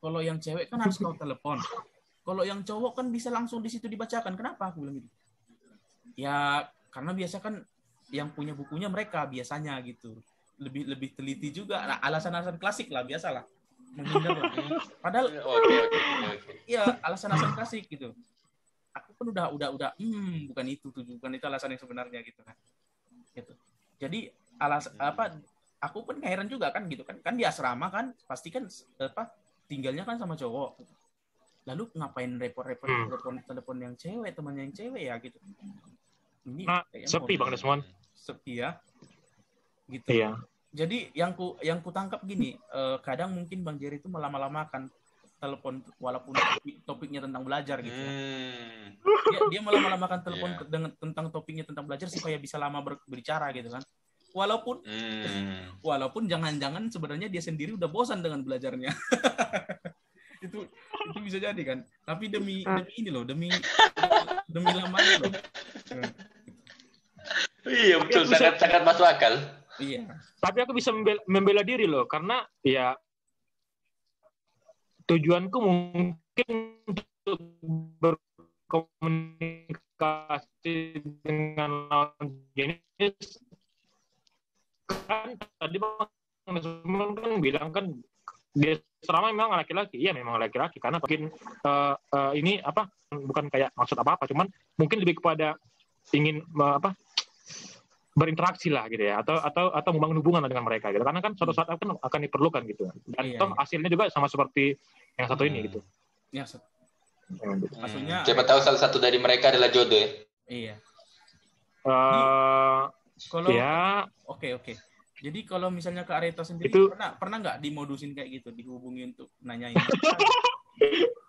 Kalau yang cewek kan harus kau telepon. Kalau yang cowok kan bisa langsung di situ dibacakan. Kenapa aku bilang gitu? Ya karena biasa kan yang punya bukunya mereka biasanya gitu. Lebih teliti juga. Nah, alasan-alasan klasik lah biasalah. Menghindar lah. Padahal iya alasan-alasan klasik gitu. Aku pun udah bukan itu alasan yang sebenarnya gitu kan. Gitu. Jadi aku pun heran juga kan gitu kan di asrama kan pasti kan tinggalnya kan sama cowok. Lalu ngapain repot-repot telepon yang cewek, temannya yang cewek ya gitu. Ini sepi Bang Desmond. Sepi ya. Gitu. Iya. Jadi yang ku tangkap gini, kadang mungkin Bang Jerry itu melama-lamakan telepon walaupun topiknya tentang belajar gitu. Dia melama-lamakan telepon tentang topiknya tentang belajar supaya bisa lama berbicara gitu kan. Walaupun jangan-jangan sebenarnya dia sendiri udah bosan dengan belajarnya. itu bisa jadi kan. Tapi demi ini loh, demi lamanya loh. Iya betul, sangat masuk akal. Iya. Tapi aku bisa membela diri loh, karena ya tujuanku mungkin untuk berkomunikasi dengan lawan jenis. Kan tadi Bang Desmond kan bilang kan dia selama memang laki-laki, iya memang laki-laki karena mungkin ini bukan kayak maksud apa-apa, cuman mungkin lebih kepada ingin berinteraksi lah gitu ya, atau membangun hubungan dengan mereka gitu, karena kan suatu saat akan diperlukan gitu, dan hasilnya juga sama seperti yang satu ini gitu. Ya, maksudnya siapa tahu salah satu dari mereka adalah jodoh ya. Iya. Kalau Oke. Jadi kalau misalnya Kak Areta sendiri pernah nggak dimodusin kayak gitu, dihubungi untuk nanyain?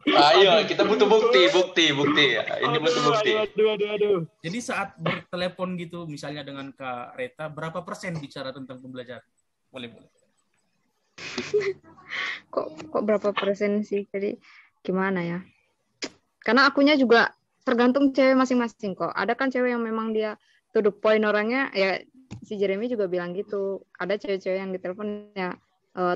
Ayo, kita butuh bukti ya. Ini butuh bukti. Aduh. Jadi saat bertelepon gitu, misalnya dengan Kak Areta, berapa persen bicara tentang pembelajaran? Boleh. Kok berapa persen sih? Jadi gimana ya? Karena akunya juga tergantung cewek masing-masing kok. Ada kan cewek yang memang dia to the point orangnya, ya si Jeremy juga bilang gitu. Ada cewek-cewek yang ditelepon ya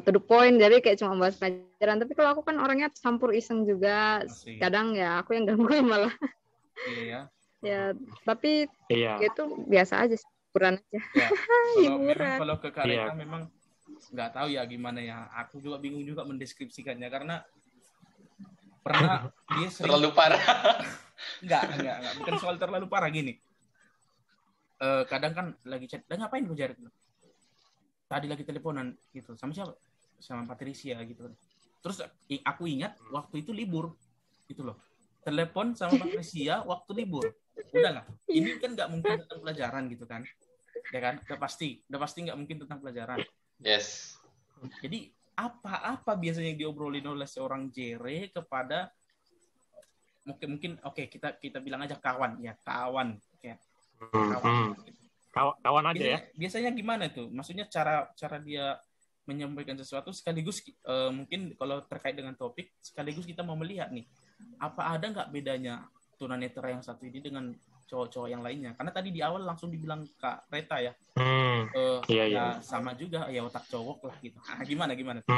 to the point, jadi kayak cuma bahas pelajaran. Tapi kalau aku kan orangnya campur iseng juga. Kadang ya aku yang gangguin malah. Iya. Ya, tapi itu biasa aja, hiburan aja. Ya. Kalau ke Kak Areta memang nggak tahu ya gimana ya. Aku juga bingung juga mendeskripsikannya karena pernah dia sering terlalu parah. Enggak, bukan soal terlalu parah gini. Kadang kan lagi chat, ngapain gue Jared? Tadi lagi teleponan gitu, sama siapa? Sama Patricia gitu. Terus aku ingat waktu itu libur, gitu loh. Telepon sama Patricia waktu libur. Udahlah, ini kan nggak mungkin tentang pelajaran gitu kan? Ya kan? Udah pasti nggak mungkin tentang pelajaran. Yes. Jadi apa biasanya yang diobrolin oleh seorang Jere kepada mungkin oke, kita bilang aja kawan ya, kawan kayak kawan aja ya. Biasanya gimana tuh? Maksudnya cara dia menyampaikan sesuatu sekaligus mungkin kalau terkait dengan topik sekaligus kita mau melihat nih apa ada nggak bedanya tunanetra yang satu ini dengan cowok-cowok yang lainnya, karena tadi di awal langsung dibilang Kak Reta ya ya sama juga ya otak cowok lah gitu. Gimana gimana tuh?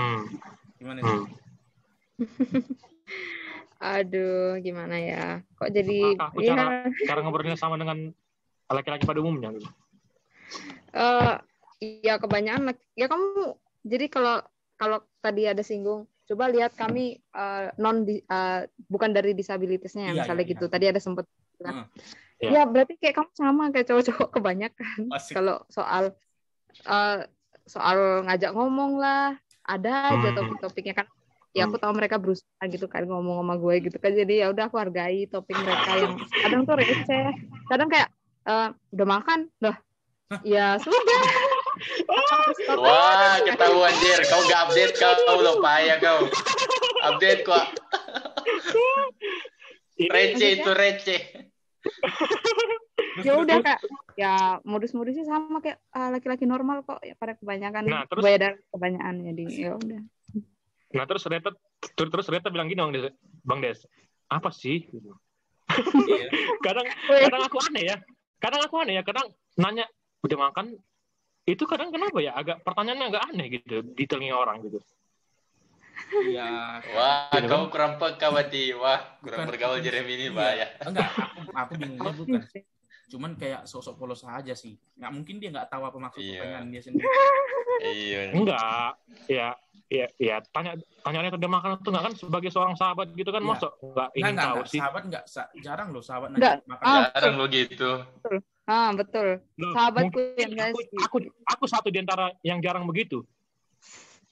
Aduh, gimana ya? Kok jadi cara ngobrolnya sama dengan laki-laki pada umumnya gitu. Ya kebanyakan ya kamu. Jadi kalau tadi ada singgung, coba lihat kami bukan dari disabilitasnya ya, misalnya gitu. Tadi ada sempat bilang. Ya berarti kayak kamu sama kayak cowok-cowok kebanyakan. Kalau soal ngajak ngomong lah, ada aja topik-topiknya kan. Ya aku tahu mereka berusaha gitu kan ngomong sama gue gitu kan, jadi ya udah aku hargai topik mereka yang kadang tuh receh, kadang kayak udah makan loh, ya sudah. Wah, ketahuan Jer, kau gak update kau loh, payah kau. Update kok. Receh itu receh. Ya udah Kak, ya modus-modusnya sama kayak laki-laki normal kok ya, pada kebanyakan. Nah, terus kebanyakan jadi ya udah. Nah terus Reta bilang gini Bang Des, apa sih? kadang aku aneh ya, kadang nanya udah makan, itu kadang kenapa ya agak pertanyaannya agak aneh gitu di telinga orang gitu. Iya. Wah, gitu, kau kurang peka berarti. Wah, kurang bergaul Jeremy ini bahaya. Enggak, aku bingungnya bukan. Cuman kayak sosok polos aja sih. Nggak mungkin dia nggak tahu apa maksud pertanyaan dia sendiri. Iya. Enggak, ya tanyanya udah makan tuh nggak kan sebagai seorang sahabat gitu kan, masa nggak ingin tahu sih. Sahabat jarang loh sahabat nanya makan. Jarang lo gitu. Betul. Sahabatku yang aku satu di antara yang jarang begitu.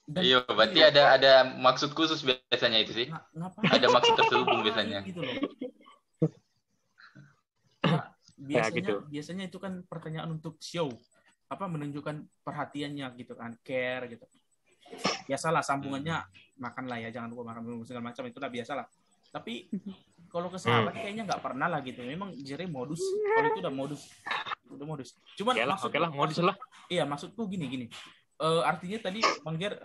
Iya, berarti ada maksud khusus biasanya itu sih. Ada maksud terselubung biasanya. Gitu loh. Biasanya itu kan pertanyaan untuk show, menunjukkan perhatiannya gitu kan, care gitu. Biasalah sambungannya makan lah ya, jangan lupa makan segala macam, itulah biasalah. Tapi kalau ke sahabat kayaknya nggak pernah lah gitu. Memang Jerry modus. Kalau itu udah modus. Cuman maksudnya modus lah. Iya, maksudku gini. Artinya tadi Bang Jer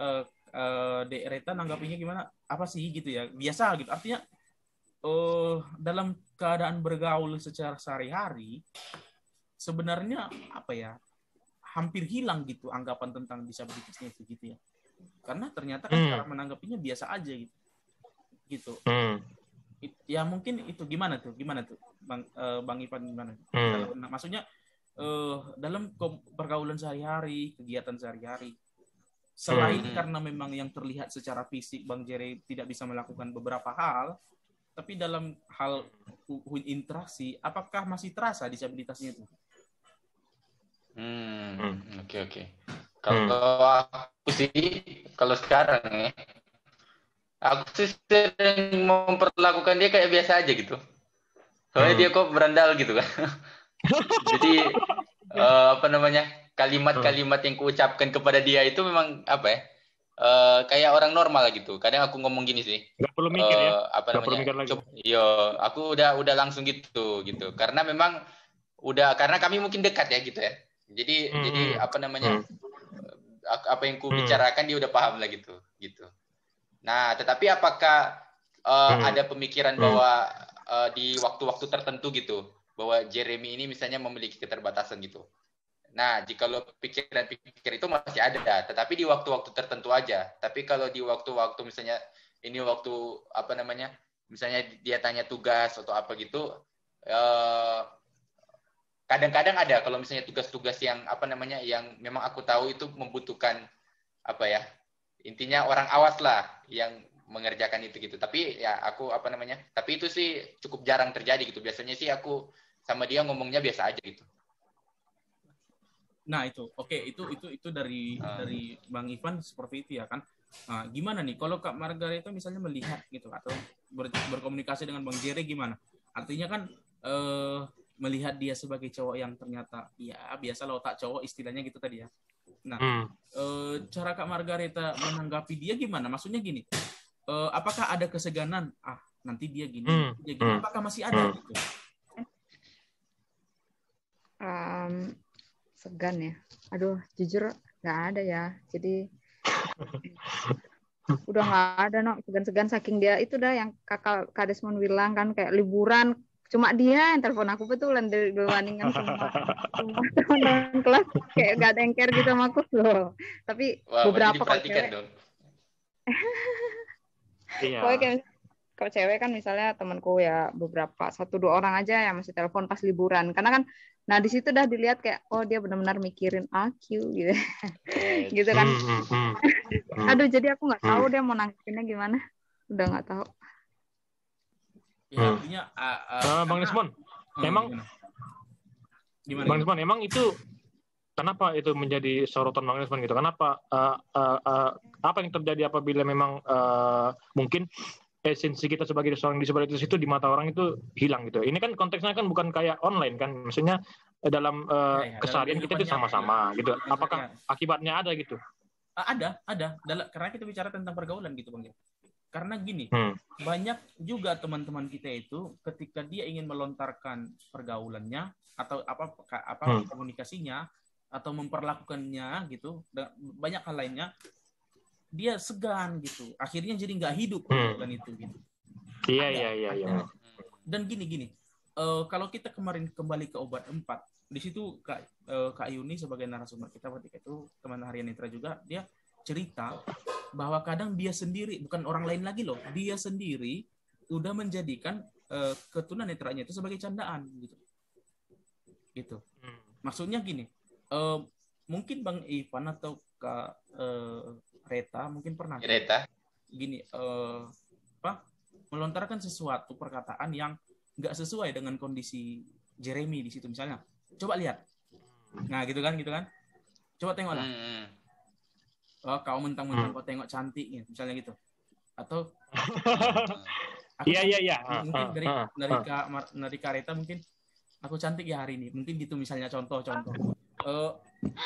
Dek Reta nanggapinya gimana? Apa sih gitu ya? Biasa gitu. Artinya dalam keadaan bergaul secara sehari-hari sebenarnya hampir hilang gitu anggapan tentang disabilitasnya itu gitu ya, karena ternyata kan cara menanggapinya biasa aja gitu. Ya mungkin itu gimana tuh Bang Ivan gimana? Maksudnya dalam pergaulan sehari-hari, kegiatan sehari-hari, selain karena memang yang terlihat secara fisik Bang Jerry tidak bisa melakukan beberapa hal, tapi dalam hal interaksi, apakah masih terasa disabilitasnya itu? Oke. Kalau aku sih, kalau sekarang ya, aku sih sering memperlakukan dia kayak biasa aja gitu. Soalnya dia kok berandal gitu kan. Jadi kalimat-kalimat yang kuucapkan kepada dia itu memang kayak orang normal gitu. Kadang aku ngomong gini sih. Nggak perlu mikir ya. Mikir lagi. Aku udah langsung gitu. Karena memang karena kami mungkin dekat ya gitu ya. Jadi apa yang ku bicarakan dia udah paham lah gitu. Nah, tetapi apakah ada pemikiran bahwa di waktu-waktu tertentu gitu, bahwa Jeremy ini misalnya memiliki keterbatasan gitu. Nah, jika pikiran-pikir itu masih ada, tetapi di waktu-waktu tertentu aja. Tapi kalau di waktu-waktu misalnya ini waktu misalnya dia tanya tugas atau apa gitu, kadang-kadang ada kalau misalnya tugas-tugas yang yang memang aku tahu itu membutuhkan intinya orang awas lah yang mengerjakan itu gitu. Tapi ya aku tapi itu sih cukup jarang terjadi gitu. Biasanya sih aku sama dia ngomongnya biasa aja gitu. Nah itu, oke, itu dari Bang Ivan seperti itu ya kan. Nah, gimana nih kalau Kak Margareta misalnya melihat gitu atau berkomunikasi dengan Bang Jerry gimana? Artinya kan melihat dia sebagai cowok yang ternyata ya biasa lah otak cowok istilahnya gitu tadi ya. Nah, cara Kak Margareta menanggapi dia gimana? Maksudnya gini, apakah ada keseganan? Nanti dia gini, dia gini. Apakah masih ada gitu? Segan ya. Aduh, jujur nggak ada ya. Jadi udah nggak ada segan-segan saking dia itu dah yang Kak Desmond bilang kan kayak liburan cuma dia yang telepon aku betulan dibandingkan semua teman-teman kelas kayak gak ada yang care gitu sama aku loh. Tapi beberapa kalau cewek kalau cewek kan misalnya temanku ya beberapa 1-2 orang aja yang masih telepon pas liburan karena kan nah di situ dah dilihat kayak oh dia benar-benar mikirin aku gitu gitu kan. Aduh jadi aku nggak tahu dia mau nanggepinnya gimana, udah nggak tahu. Ya, artinya Bang Desmond, Bang Desmond, emang itu kenapa itu menjadi sorotan Bang Desmond gitu? Kenapa apa yang terjadi apabila memang mungkin esensi kita sebagai seorang disabilitas itu di mata orang itu hilang gitu? Ini kan konteksnya kan bukan kayak online kan, maksudnya dalam keseharian kita itu sama-sama gitu. Apakah akibatnya ada gitu? Ada. Karena kita bicara tentang pergaulan gitu Bang. Karena gini, banyak juga teman-teman kita itu ketika dia ingin melontarkan pergaulannya atau apa komunikasinya atau memperlakukannya gitu, banyak hal lainnya, dia segan gitu. Akhirnya jadi nggak hidup pergaulan itu gitu. Iya. Dan gini, kalau kita kemarin kembali ke obat 4, di situ Kak Yuni sebagai narasumber kita ketika itu teman harian Netra juga, dia cerita bahwa kadang dia sendiri, bukan orang lain lagi loh, dia sendiri udah menjadikan ketunanetranya itu sebagai candaan gitu. Maksudnya gini, mungkin Bang Ivan atau Kak Reta mungkin pernah gini melontarkan sesuatu perkataan yang nggak sesuai dengan kondisi Jeremy di situ misalnya. Coba lihat, nah gitu kan, coba tengok lah. Oh, kau mentang-mentang kau tengok cantik misalnya gitu. Atau iya. Mungkin dari Kareta mungkin aku cantik ya hari ini. Mungkin gitu misalnya contoh.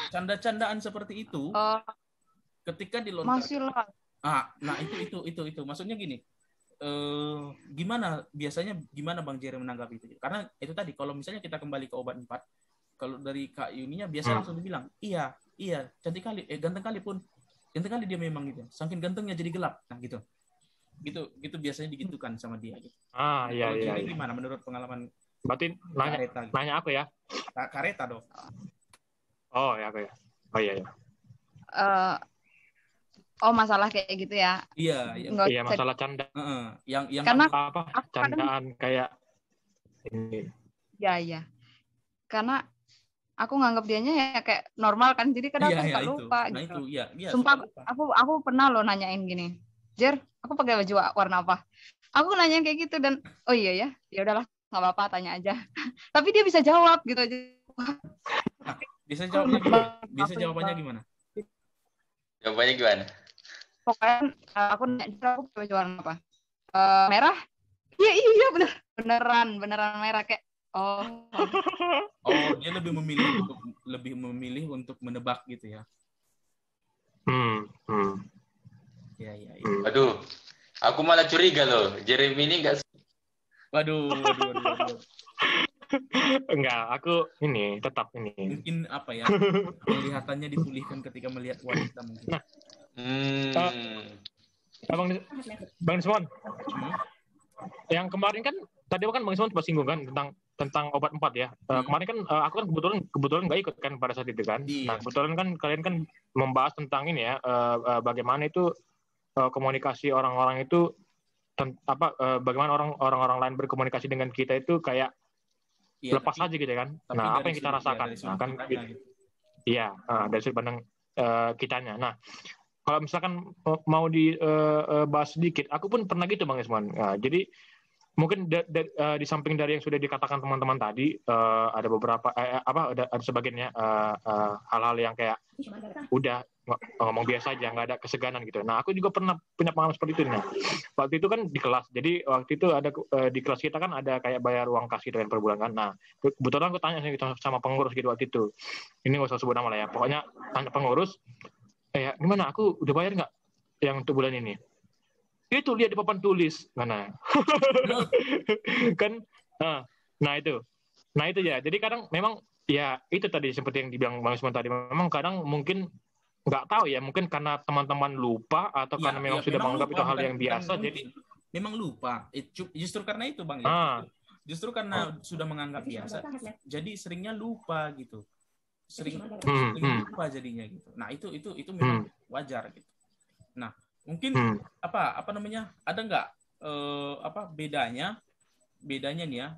Canda-candaan seperti itu ketika dilontarkan. Masih lah. Nah itu. Maksudnya gini. Gimana Bang Jerry menanggapi itu? Karena itu tadi kalau misalnya kita kembali ke obat 4, kalau dari Kak Yuninya biasa langsung dibilang, iya, cantik kali, ganteng kali dia memang gitu. Saking gantengnya jadi gelap. Nah, gitu biasanya digitukan sama dia gitu. Iya. Jadi gimana menurut pengalaman? Berarti nanya aku ya? Kareta dong. Oh, ya aku ya. Oh iya. Masalah kayak gitu ya? Iya, masalah canda. Yang karena candaan kayak ini. Iya. Karena aku nganggap dianya ya kayak normal kan, jadi kadang aku suka lupa gitu. Sumpah, aku pernah loh nanyain gini, Jer, aku pakai baju warna apa? Aku nanya kayak gitu dan oh iya ya udahlah nggak apa-apa, tanya aja. Tapi dia bisa jawab gitu aja. Bisa jawabnya gimana? Jawabannya gimana? Jawabannya gimana? Pokoknya aku nanya, aku pakai baju warna apa? Merah? Iya beneran merah kayak. Oh, dia lebih memilih untuk menebak gitu ya. Ya. Aduh, aku malah curiga loh, Jeremy ini nggak. Waduh. Enggak, aku ini tetap ini. Mungkin apa ya? Penglihatannya dipulihkan ketika melihat wanita mungkin. Bang Desmond. Yang kemarin kan tadi kan Bang Desmond sempat singgung kan tentang obat 4 ya. Kemarin kan aku kan kebetulan nggak ikut kan pada saat itu kan. Nah, kebetulan kan kalian kan membahas tentang ini ya, bagaimana itu komunikasi orang-orang itu bagaimana orang-orang lain berkomunikasi dengan kita itu kayak lepas aja gitu kan. Nah, apa yang kita rasakan? Nah, kan iya, dari sudut pandang kitanya. Nah, kalau misalkan mau dibahas sedikit, aku pun pernah gitu Bang Desmond. Nah, jadi mungkin di samping dari yang sudah dikatakan teman-teman tadi, ada beberapa ada sebagiannya hal-hal yang kayak udah ngomong biasa aja, nggak ada keseganan gitu. Nah, aku juga pernah punya pengalaman seperti itu. Nah, waktu itu kan di kelas, jadi waktu itu ada di kelas kita kan ada kayak bayar uang kas gitu kan per bulan kan. Nah, kebetulan aku tanya gitu sama pengurus gitu waktu itu. Ini nggak usah sebut nama lah ya. Pokoknya tanya pengurus, gimana? Aku udah bayar nggak yang untuk bulan ini? Itu lihat di papan tulis mana? Kan? Nah itu ya. Jadi kadang memang ya itu tadi seperti yang dibilang Bang Isman tadi, memang kadang mungkin nggak tahu ya, mungkin karena teman-teman lupa atau karena memang sudah menganggap itu hal yang biasa, jadi memang lupa. Justru karena itu Bang, justru karena sudah menganggap biasa, jadi seringnya lupa gitu, sering lupa jadinya gitu. Nah itu memang wajar gitu. Nah mungkin apa namanya, ada nggak bedanya nih ya,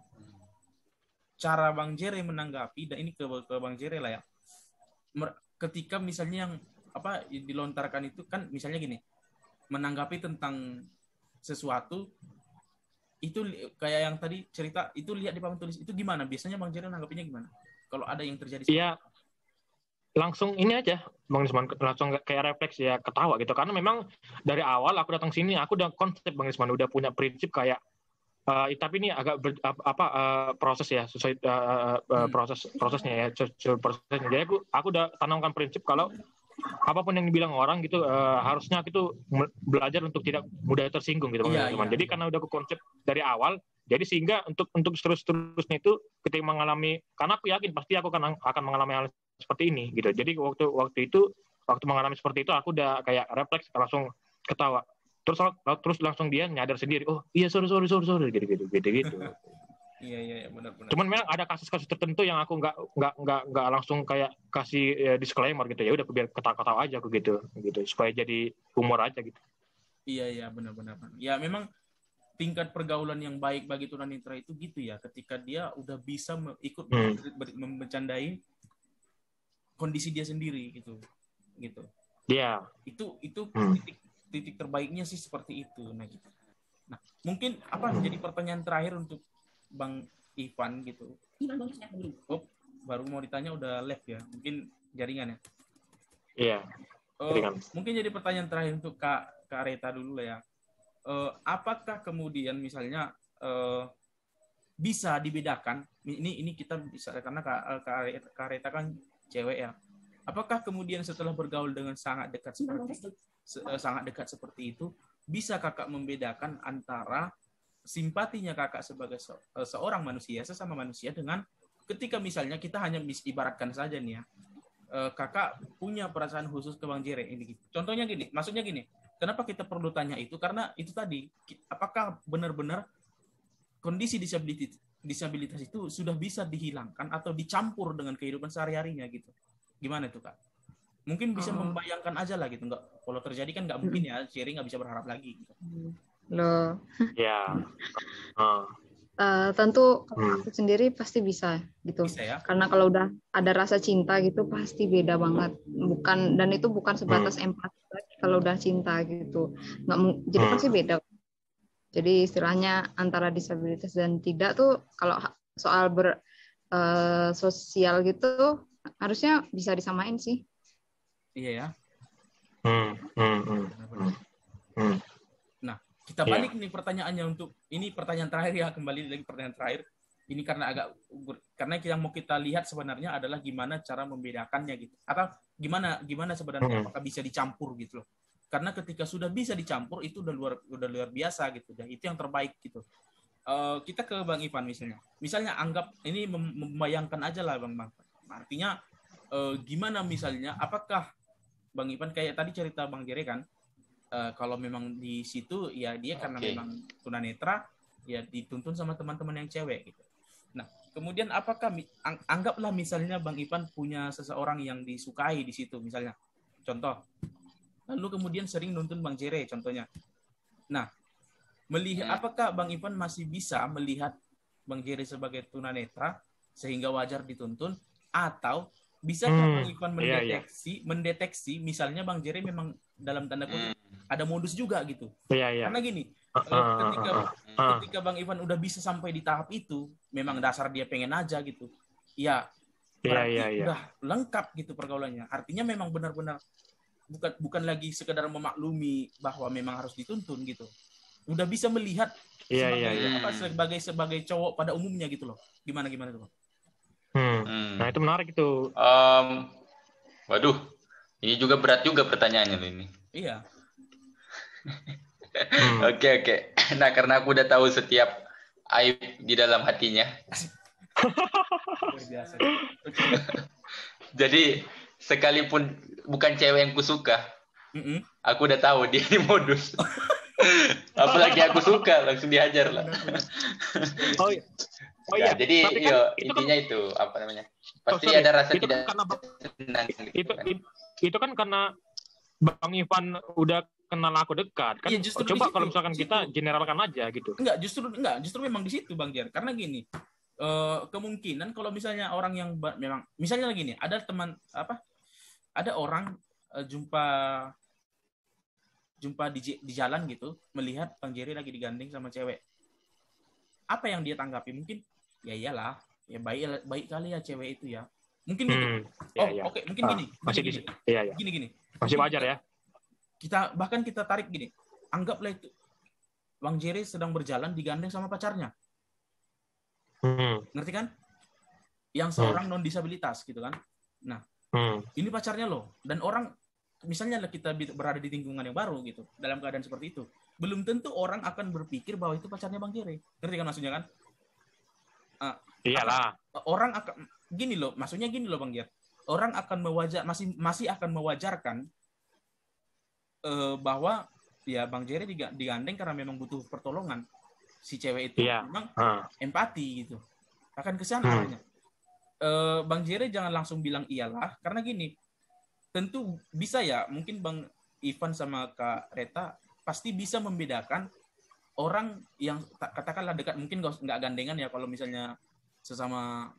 cara Bang Jere menanggapi, dan ini ke Bang Jere lah ya, ketika misalnya yang dilontarkan itu kan, misalnya gini, menanggapi tentang sesuatu itu kayak yang tadi cerita itu, lihat di papan tulis itu, gimana biasanya Bang Jere menanggapinya gimana kalau ada yang terjadi? Iya, langsung ini aja Bang Isman, langsung kayak refleks ya, ketawa gitu, karena memang dari awal aku datang sini aku udah konsep Bang Isman, udah punya prinsip kayak tapi ini agak proses ya, sesuai prosesnya ya, prosesnya. Jadi aku udah tanamkan prinsip kalau apapun yang dibilang orang gitu, harusnya itu belajar untuk tidak mudah tersinggung gitu, Bang Isman. Jadi karena udah aku konsep dari awal, jadi sehingga untuk terus-terusnya itu ketika mengalami, karena aku yakin pasti aku akan mengalami hal seperti ini gitu. Jadi waktu mengalami seperti itu, aku udah kayak refleks, langsung ketawa. Terus langsung dia nyadar sendiri, oh iya sorry gitu. Iya benar. Cuman memang ada kasus-kasus tertentu yang aku nggak langsung kayak kasih disclaimer gitu, ya udah biar ketawa aja aku gitu supaya jadi humor aja gitu. Iya benar. Ya memang tingkat pergaulan yang baik bagi tunanetra itu gitu ya, ketika dia udah bisa ikut membicandai kondisi dia sendiri gitu. Iya. Itu titik terbaiknya sih seperti itu. Nah mungkin jadi pertanyaan terakhir untuk Bang Ivan gitu. Oh, baru mau ditanya udah live ya, mungkin jaringan ya. Iya. Mungkin jadi pertanyaan terakhir untuk Kak Reta dulu lah ya. Apakah kemudian misalnya bisa dibedakan? Ini kita bisa, karena Kak Reta kan cewek ya. Apakah kemudian setelah bergaul dengan sangat dekat seperti itu, bisa kakak membedakan antara simpatinya kakak sebagai seorang manusia, sesama manusia, dengan ketika misalnya kita hanya ibaratkan saja nih ya, kakak punya perasaan khusus ke Bang Jere ini. Contohnya gini, maksudnya gini, kenapa kita perlu tanya itu? Karena itu tadi, apakah benar-benar kondisi disabilitas itu sudah bisa dihilangkan atau dicampur dengan kehidupan sehari-harinya gitu? Gimana itu Kak? Mungkin bisa membayangkan aja lah gitu, nggak, kalau terjadi kan nggak mungkin ya, Jere nggak bisa berharap lagi gitu. Loh. Ya. Tentu aku sendiri pasti bisa gitu. Bisa, ya? Karena kalau udah ada rasa cinta gitu pasti beda banget. Dan itu bukan sebatas empati lagi kalau udah cinta gitu. Jadi pasti beda. Jadi istilahnya antara disabilitas dan tidak tuh, kalau soal sosial gitu harusnya bisa disamain sih. Iya ya. Benar. Nah, kita balik nih pertanyaannya, untuk ini pertanyaan terakhir ya, kembali lagi pertanyaan terakhir. Ini karena yang mau kita lihat sebenarnya adalah gimana cara membedakannya gitu. Atau gimana sebenarnya, apakah bisa dicampur gitu loh. Karena ketika sudah bisa dicampur itu udah luar biasa gitu. Dan itu yang terbaik gitu. Kita ke Bang Ivan misalnya. Misalnya anggap ini membayangkan aja lah Bang. Artinya gimana misalnya, apakah Bang Ivan kayak tadi cerita Bang Jere kan, kalau memang di situ ya dia karena memang tunanetra ya dituntun sama teman-teman yang cewek gitu. Nah, kemudian apakah anggaplah misalnya Bang Ivan punya seseorang yang disukai di situ misalnya. Contoh. Lalu kemudian sering nuntun Bang Jere contohnya. Nah, apakah Bang Ivan masih bisa melihat Bang Jere sebagai tunanetra sehingga wajar dituntun, atau bisakah Bang Ivan mendeteksi misalnya Bang Jere memang dalam tanda kutip ada modus juga gitu. Karena gini, ketika Bang Ivan udah bisa sampai di tahap itu, memang dasar dia pengen aja gitu. Ya, berarti udah lengkap gitu pergaulannya. Artinya memang benar-benar bukan lagi sekedar memaklumi bahwa memang harus dituntun gitu. Udah bisa melihat sebagai cowok pada umumnya gitu loh. Gimana tuh? Nah itu menarik itu. Waduh, ini juga berat juga pertanyaannya ini. Iya. Oke. Nah, karena aku udah tahu setiap aib di dalam hatinya. Luar biasa. Jadi, sekalipun bukan cewek yang kusuka, aku udah tahu dia di modus. Apalagi aku suka, langsung dihajar lah. Iya. Jadi, intinya itu apa namanya? Pasti ada rasa itu tidak senang. Itu kan karena Bang Ivan udah kenal aku dekat kan. Ya, coba kalau misalkan kita generalkan aja gitu. Justru memang di situ Bang Jer. Karena gini, kemungkinan kalau misalnya orang yang memang misalnya lagi nih, ada orang jumpa di jalan gitu, melihat Bang Jerry lagi digandeng sama cewek. Apa yang dia tanggapi? Mungkin ya iyalah, ya baik kali ya cewek itu ya. Mungkin gini. Oke, mungkin gini. Gini. Masih wajar ya. Kita tarik gini. Anggaplah itu Bang Jerry sedang berjalan digandeng sama pacarnya. Ngerti kan? Yang seorang non disabilitas gitu kan. Nah, ini pacarnya loh. Dan orang misalnya kita berada di lingkungan yang baru gitu, dalam keadaan seperti itu, belum tentu orang akan berpikir bahwa itu pacarnya Bang Jerry. Ngerti kan maksudnya kan? Iyalah. Orang akan maksudnya gini loh Bang Jer. Orang akan masih akan mewajarkan bahwa ya Bang Jerry digandeng karena memang butuh pertolongan. Si cewek itu memang empati gitu. Akan ke sana arahnya. Bang Jerry jangan langsung bilang iyalah karena gini. Tentu bisa ya, mungkin Bang Ivan sama Kak Reta pasti bisa membedakan orang yang katakanlah dekat, mungkin nggak gandengan ya kalau misalnya sesama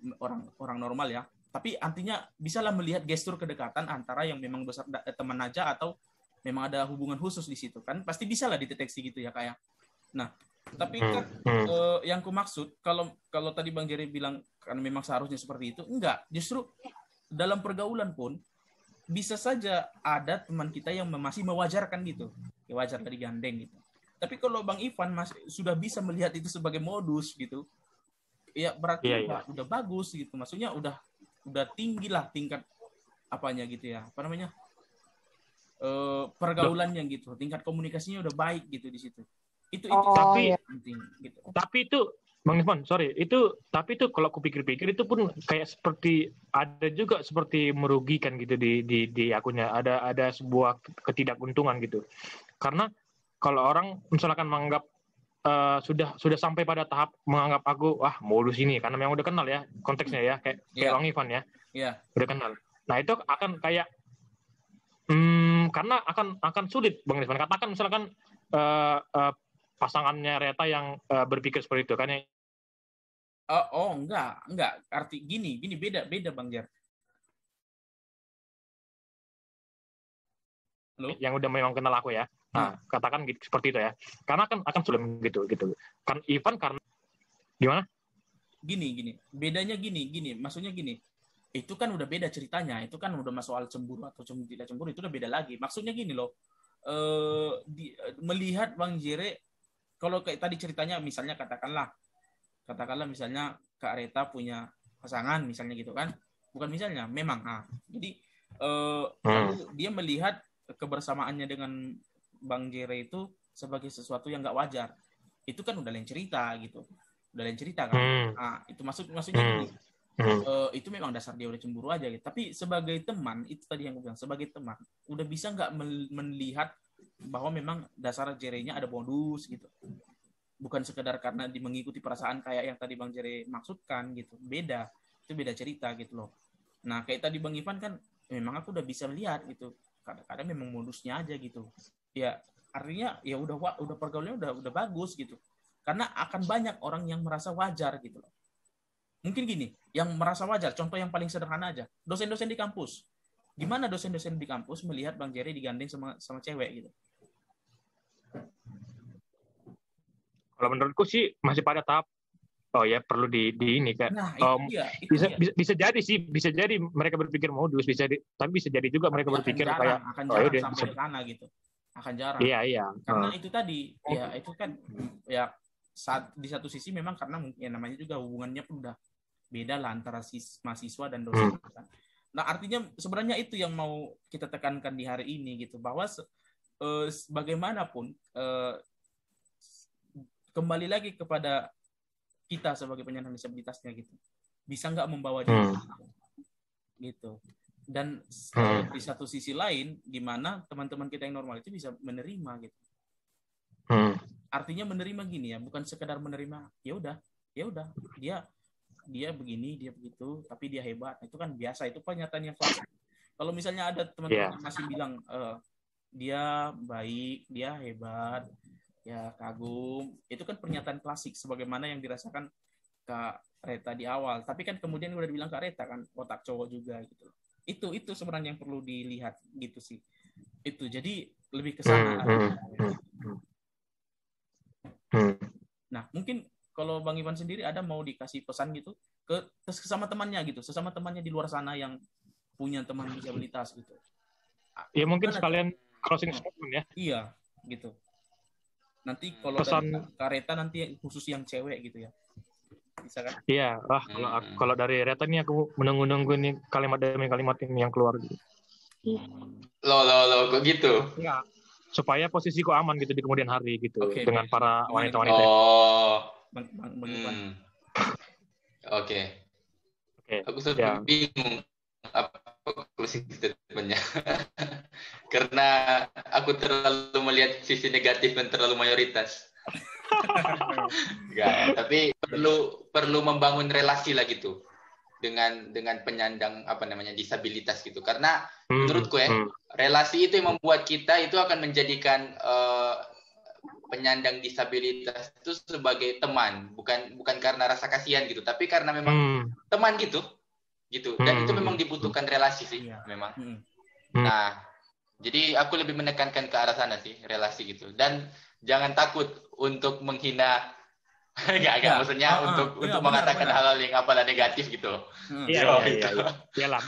orang normal ya. Tapi artinya bisalah melihat gestur kedekatan antara yang memang besar teman aja atau memang ada hubungan khusus di situ kan, pasti bisa lah dideteksi gitu ya kayak. Nah, tapi kan yang ku maksud kalau tadi Bang Jerry bilang kan memang seharusnya seperti itu, enggak. Justru dalam pergaulan pun bisa saja ada teman kita yang masih mewajarkan gitu, ya wajar tadi gandeng gitu. Tapi kalau Bang Ivan sudah bisa melihat itu sebagai modus gitu, ya berarti udah bagus gitu. Maksudnya udah tinggi lah tingkat apanya gitu ya, apa namanya, pergaulannya gitu, tingkat komunikasinya udah baik gitu di situ. Itu tapi penting gitu. Tapi itu Bang Ivan, tapi itu kalau aku pikir-pikir itu pun kayak seperti ada juga seperti merugikan gitu di akunnya. Ada sebuah ketidakuntungan gitu. Karena kalau orang misalkan menganggap sudah sampai pada tahap menganggap aku modus ini karena memang udah kenal ya konteksnya ya kayak Bang Ivan ya. Iya. Udah kenal. Nah, itu akan kayak karena akan sulit Bang Ivan. Katakan misalkan pasangannya Reta yang berpikir seperti itu kan ya. Enggak. Arti gini beda Bang Jer. Halo? Yang udah memang kenal aku ya. Nah, katakan gitu, seperti itu ya. Karena akan sulit gitu. Kan Ivan karena gimana? Gini. Bedanya gini. Maksudnya gini. Itu kan udah beda ceritanya. Itu kan udah soal cemburu atau tidak cemburu itu udah beda lagi. Maksudnya gini loh. Melihat Bang Jere kalau kayak tadi ceritanya misalnya katakanlah misalnya Kak Reta punya pasangan misalnya gitu kan, bukan misalnya memang jadi lalu dia melihat kebersamaannya dengan Bang Jere itu sebagai sesuatu yang nggak wajar, itu kan udah lain cerita kan. Itu maksudnya gini, itu memang dasar dia udah cemburu aja gitu. Tapi sebagai teman, itu tadi yang gue bilang, sebagai teman udah bisa nggak melihat bahwa memang dasar Jere-nya ada modus gitu. Bukan sekedar karena mengikuti perasaan kayak yang tadi Bang Jere maksudkan gitu. Itu beda cerita gitu loh. Nah, kayak tadi Bang Ivan kan memang aku udah bisa lihat gitu. Kadang-kadang memang modusnya aja gitu. Ya, artinya ya udah pergaulannya udah bagus gitu. Karena akan banyak orang yang merasa wajar gitu loh. Mungkin gini, yang merasa wajar, contoh yang paling sederhana aja. Dosen-dosen di kampus. Gimana dosen-dosen di kampus melihat Bang Jere digandeng sama cewek gitu? Kalau menurutku sih masih pada tahap Oh ya, perlu di ini kan. Nah, bisa jadi sih, bisa jadi mereka berpikir modus, tapi bisa jadi juga mereka berpikir kayak akan jarang sampai ke sana gitu. Akan jarang. Iya. Karena itu tadi, ya itu kan ya di satu sisi memang karena ya namanya juga hubungannya pun udah beda lah antara mahasiswa dan dosen. Nah, artinya sebenarnya itu yang mau kita tekankan di hari ini gitu, bahwa bagaimanapun kembali lagi kepada kita sebagai penyandang disabilitasnya gitu, bisa nggak membawa dia gitu. Dan di satu sisi lain, di mana teman-teman kita yang normal itu bisa menerima gitu. Artinya menerima gini ya, bukan sekedar menerima ya udah dia begini, dia begitu, tapi dia hebat. Itu kan biasa, itu pernyataan yang klasik. Kalau misalnya ada teman-teman masih bilang dia baik, dia hebat, ya kagum, itu kan pernyataan klasik sebagaimana yang dirasakan Kak Reta di awal. Tapi kan kemudian udah dibilang Kak Reta kan otak cowok juga gitu. Itu sebenarnya yang perlu dilihat gitu sih. Itu jadi lebih ke sana. Nah, mungkin kalau Bang Ivan sendiri ada mau dikasih pesan gitu ke sesama temannya gitu, sesama temannya di luar sana yang punya teman disabilitas gitu. Ya mungkin sekalian closing statement ya. Iya, gitu. Nanti kalau pesan dari Kak Reta nanti khusus yang cewek gitu ya. Bisa kan? Iya, kalau dari Reta nih aku menunggu nih kalimat demi kalimat ini yang keluar gitu. Kok gitu? Iya. Supaya posisiku aman gitu di kemudian hari gitu dengan para wanita-wanita. Bang Ivan. Oke. Aku sudah bingung apa closing statement-nya. Karena aku terlalu melihat sisi negatif dan terlalu mayoritas. Tapi perlu membangun relasi lah gitu dengan penyandang disabilitas gitu. Karena menurutku relasi itu yang membuat kita itu akan menjadikan penyandang disabilitas itu sebagai teman, bukan karena rasa kasihan gitu, tapi karena memang teman gitu. Dan itu memang dibutuhkan relasi sih memang. Nah, jadi aku lebih menekankan ke arah sana sih, relasi gitu. Dan jangan takut untuk menghina, maksudnya untuk mengatakan hal-hal yang negatif gitu. Iya. Iyalah,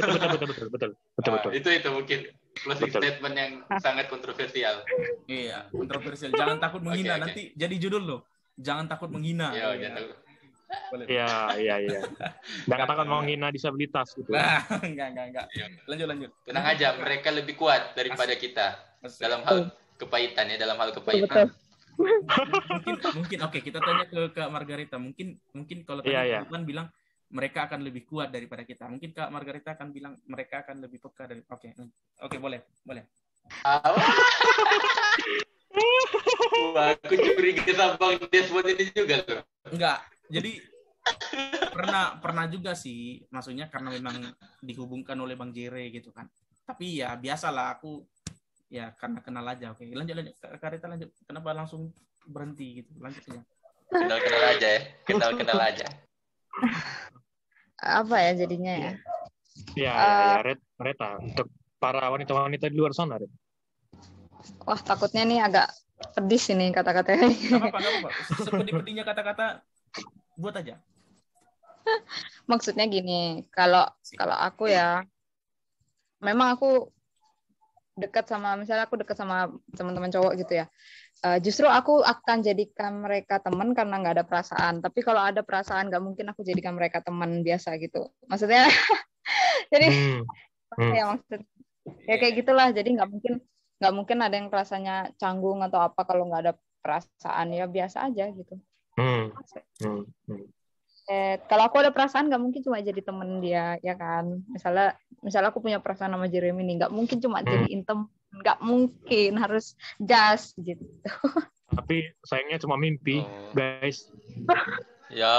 betul. Itu mungkin closing statement yang sangat kontroversial. Iya, kontroversial. Jangan takut menghina. Nanti jadi judul loh. Jangan takut menghina. Iya. Jangan takut menghina disabilitas gitu. Enggak. Lanjut. Tenang aja, mereka lebih kuat daripada kita dalam hal kepahitan ya, dalam hal kepahitan. Mungkin oke, kita tanya ke Kak Margarita. Mungkin kalau tadi Ivan bilang mereka akan lebih kuat daripada kita. Mungkin Kak Margarita akan bilang mereka akan lebih peka dari. Oke, boleh. Wah, aku curiga sama Bang Desmond ini juga tuh. Enggak. Jadi pernah juga sih, maksudnya karena memang dihubungkan oleh Bang Jere gitu kan. Tapi ya biasalah aku ya karena kenal aja. Oke, lanjut. Karita lanjut. Kenapa langsung berhenti gitu? Lanjut aja. Kenal aja ya. Kenal aja. Apa ya jadinya ya? Ya, Reta, untuk para wanita-wanita di luar sana, Red. Wah, takutnya nih agak pedis ini kata-katanya. Enggak apa-apa. Sepedih-pedihnya kata-kata buat aja. Maksudnya gini, kalau aku ya, memang aku dekat sama teman-teman cowok gitu ya. Justru aku akan jadikan mereka teman karena nggak ada perasaan. Tapi kalau ada perasaan, nggak mungkin aku jadikan mereka teman biasa gitu. Maksudnya, jadi ya maksud ya kayak gitulah. Jadi nggak mungkin ada yang rasanya canggung atau apa kalau nggak ada perasaan, ya biasa aja gitu. Kalau aku ada perasaan nggak mungkin cuma jadi temen dia, ya kan. Misalnya aku punya perasaan sama Jeremy nih, nggak mungkin cuma jadiin temen, nggak mungkin, harus jas gitu. Tapi sayangnya cuma mimpi, guys. Ya,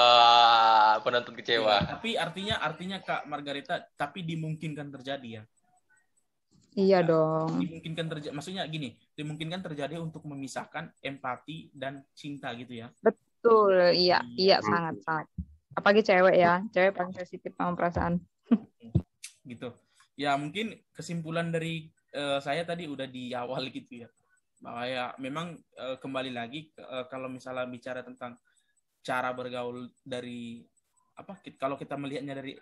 penonton kecewa. Ya, tapi artinya Kak Margarita, tapi dimungkinkan terjadi ya. Iya dong. Dimungkinkan terjadi, maksudnya gini, dimungkinkan terjadi untuk memisahkan empati dan cinta gitu ya. Betul, iya sangat. Apalagi cewek ya, cewek paling sensitif sama perasaan. Gitu. Ya mungkin kesimpulan dari saya tadi udah di awal gitu ya, bahwa ya memang kembali lagi kalau misalnya bicara tentang cara bergaul dari kalau kita melihatnya dari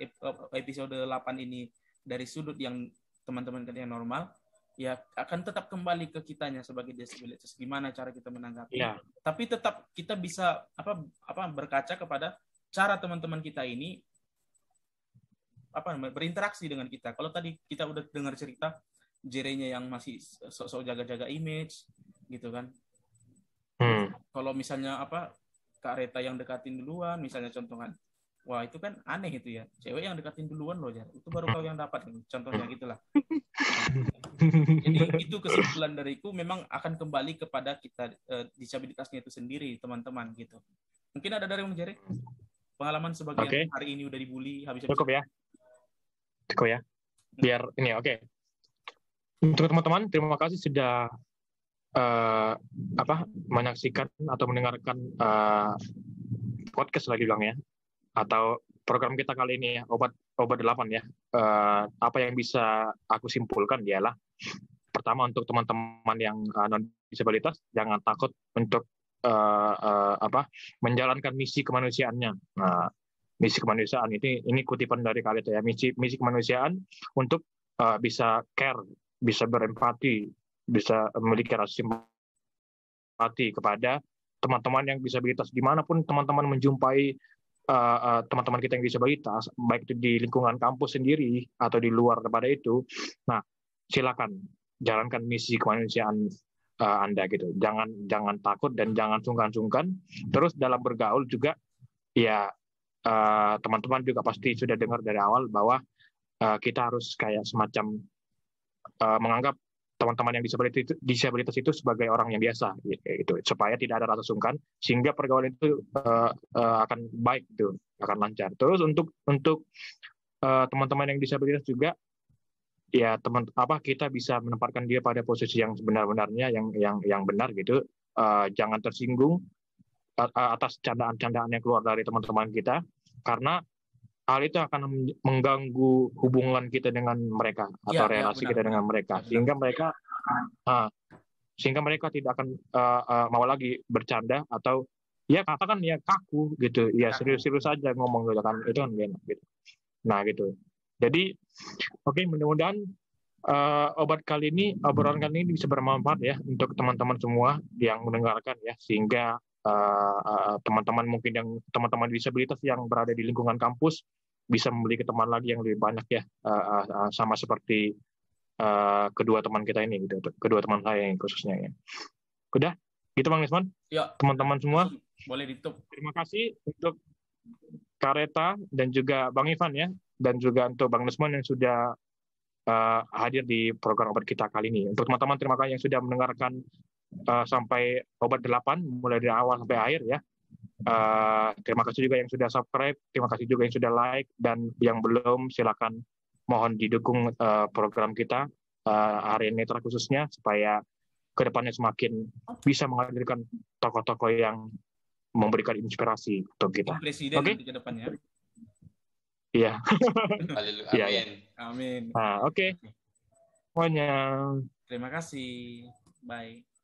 episode 8 ini dari sudut yang teman-teman yang normal, ya akan tetap kembali ke kitanya sebagai disabilitas, gimana cara kita menanggapi. Tapi tetap kita bisa berkaca kepada cara teman-teman kita ini berinteraksi dengan kita. Kalau tadi kita udah dengar cerita Jerenya yang masih sok-sok jaga-jaga image gitu kan. Kalau misalnya Kak Reta yang dekatin duluan, misalnya contoh kan, wah itu kan aneh itu ya, cewek yang dekatin duluan loh ya, itu baru kau yang dapat, contohnya gitulah. Jadi itu kesimpulan dariku, memang akan kembali kepada kita disabilitasnya itu sendiri, teman-teman gitu. Mungkin ada dari Om Jere pengalaman sebagian hari ini udah dibully habis-habisan. Cukup ya. Biar ini Untuk teman-teman, terima kasih sudah menyaksikan atau mendengarkan podcast lagi bilang ya, atau program kita kali ini ya, obat 8 ya. Apa yang bisa aku simpulkan ialah, pertama untuk teman-teman yang non disabilitas, jangan takut untuk menjalankan misi kemanusiaannya. Nah, misi kemanusiaan ini kutipan dari Kalita ya, misi kemanusiaan untuk bisa care, bisa berempati, bisa memiliki rasa simpati kepada teman-teman yang disabilitas, dimanapun teman-teman menjumpai teman-teman kita yang disabilitas, baik itu di lingkungan kampus sendiri atau di luar daripada itu. Nah, silakan jalankan misi kemanusiaan Anda gitu. Jangan takut dan jangan sungkan-sungkan. Terus dalam bergaul juga ya, teman-teman juga pasti sudah dengar dari awal bahwa kita harus kayak semacam menganggap teman-teman yang disabilitas itu sebagai orang yang biasa gitu, supaya tidak ada rasa sungkan, sehingga pergaulan itu akan baik gitu, akan lancar. Terus untuk teman-teman yang disabilitas juga ya, kita bisa menempatkan dia pada posisi yang sebenar-benarnya, yang benar gitu. Jangan tersinggung atas candaan-candaan yang keluar dari teman-teman kita, karena hal itu akan mengganggu hubungan kita dengan mereka atau relasi kita dengan mereka, sehingga mereka tidak akan mau lagi bercanda atau ya katakan ya kaku gitu, ya serius-serius saja ngomong gitu kan, itu kan enak gitu. Nah gitu. Jadi mudah-mudahan obrolan kali ini bisa bermanfaat ya untuk teman-teman semua yang mendengarkan ya, sehingga teman-teman mungkin yang teman-teman disabilitas yang berada di lingkungan kampus bisa memiliki teman lagi yang lebih banyak ya, sama seperti kedua teman kita ini gitu, kedua teman saya yang khususnya ya. Udah gitu Bang Nisman, ya, teman-teman semua boleh ditutup. Terima kasih untuk Kak Reta dan juga Bang Ivan ya, dan juga untuk Bang Nisman yang sudah hadir di program obat kita kali ini. Untuk teman-teman, terima kasih yang sudah mendengarkan sampai obat 8 mulai dari awal sampai akhir ya. Terima kasih juga yang sudah subscribe, terima kasih juga yang sudah like, dan yang belum silakan mohon didukung program kita Harian Netra khususnya, supaya kedepannya semakin bisa menghadirkan tokoh-tokoh yang memberikan inspirasi untuk kita. Presiden ke depannya. Iya. Amin. Amin. Nah, oke. Semuanya. Terima kasih. Bye.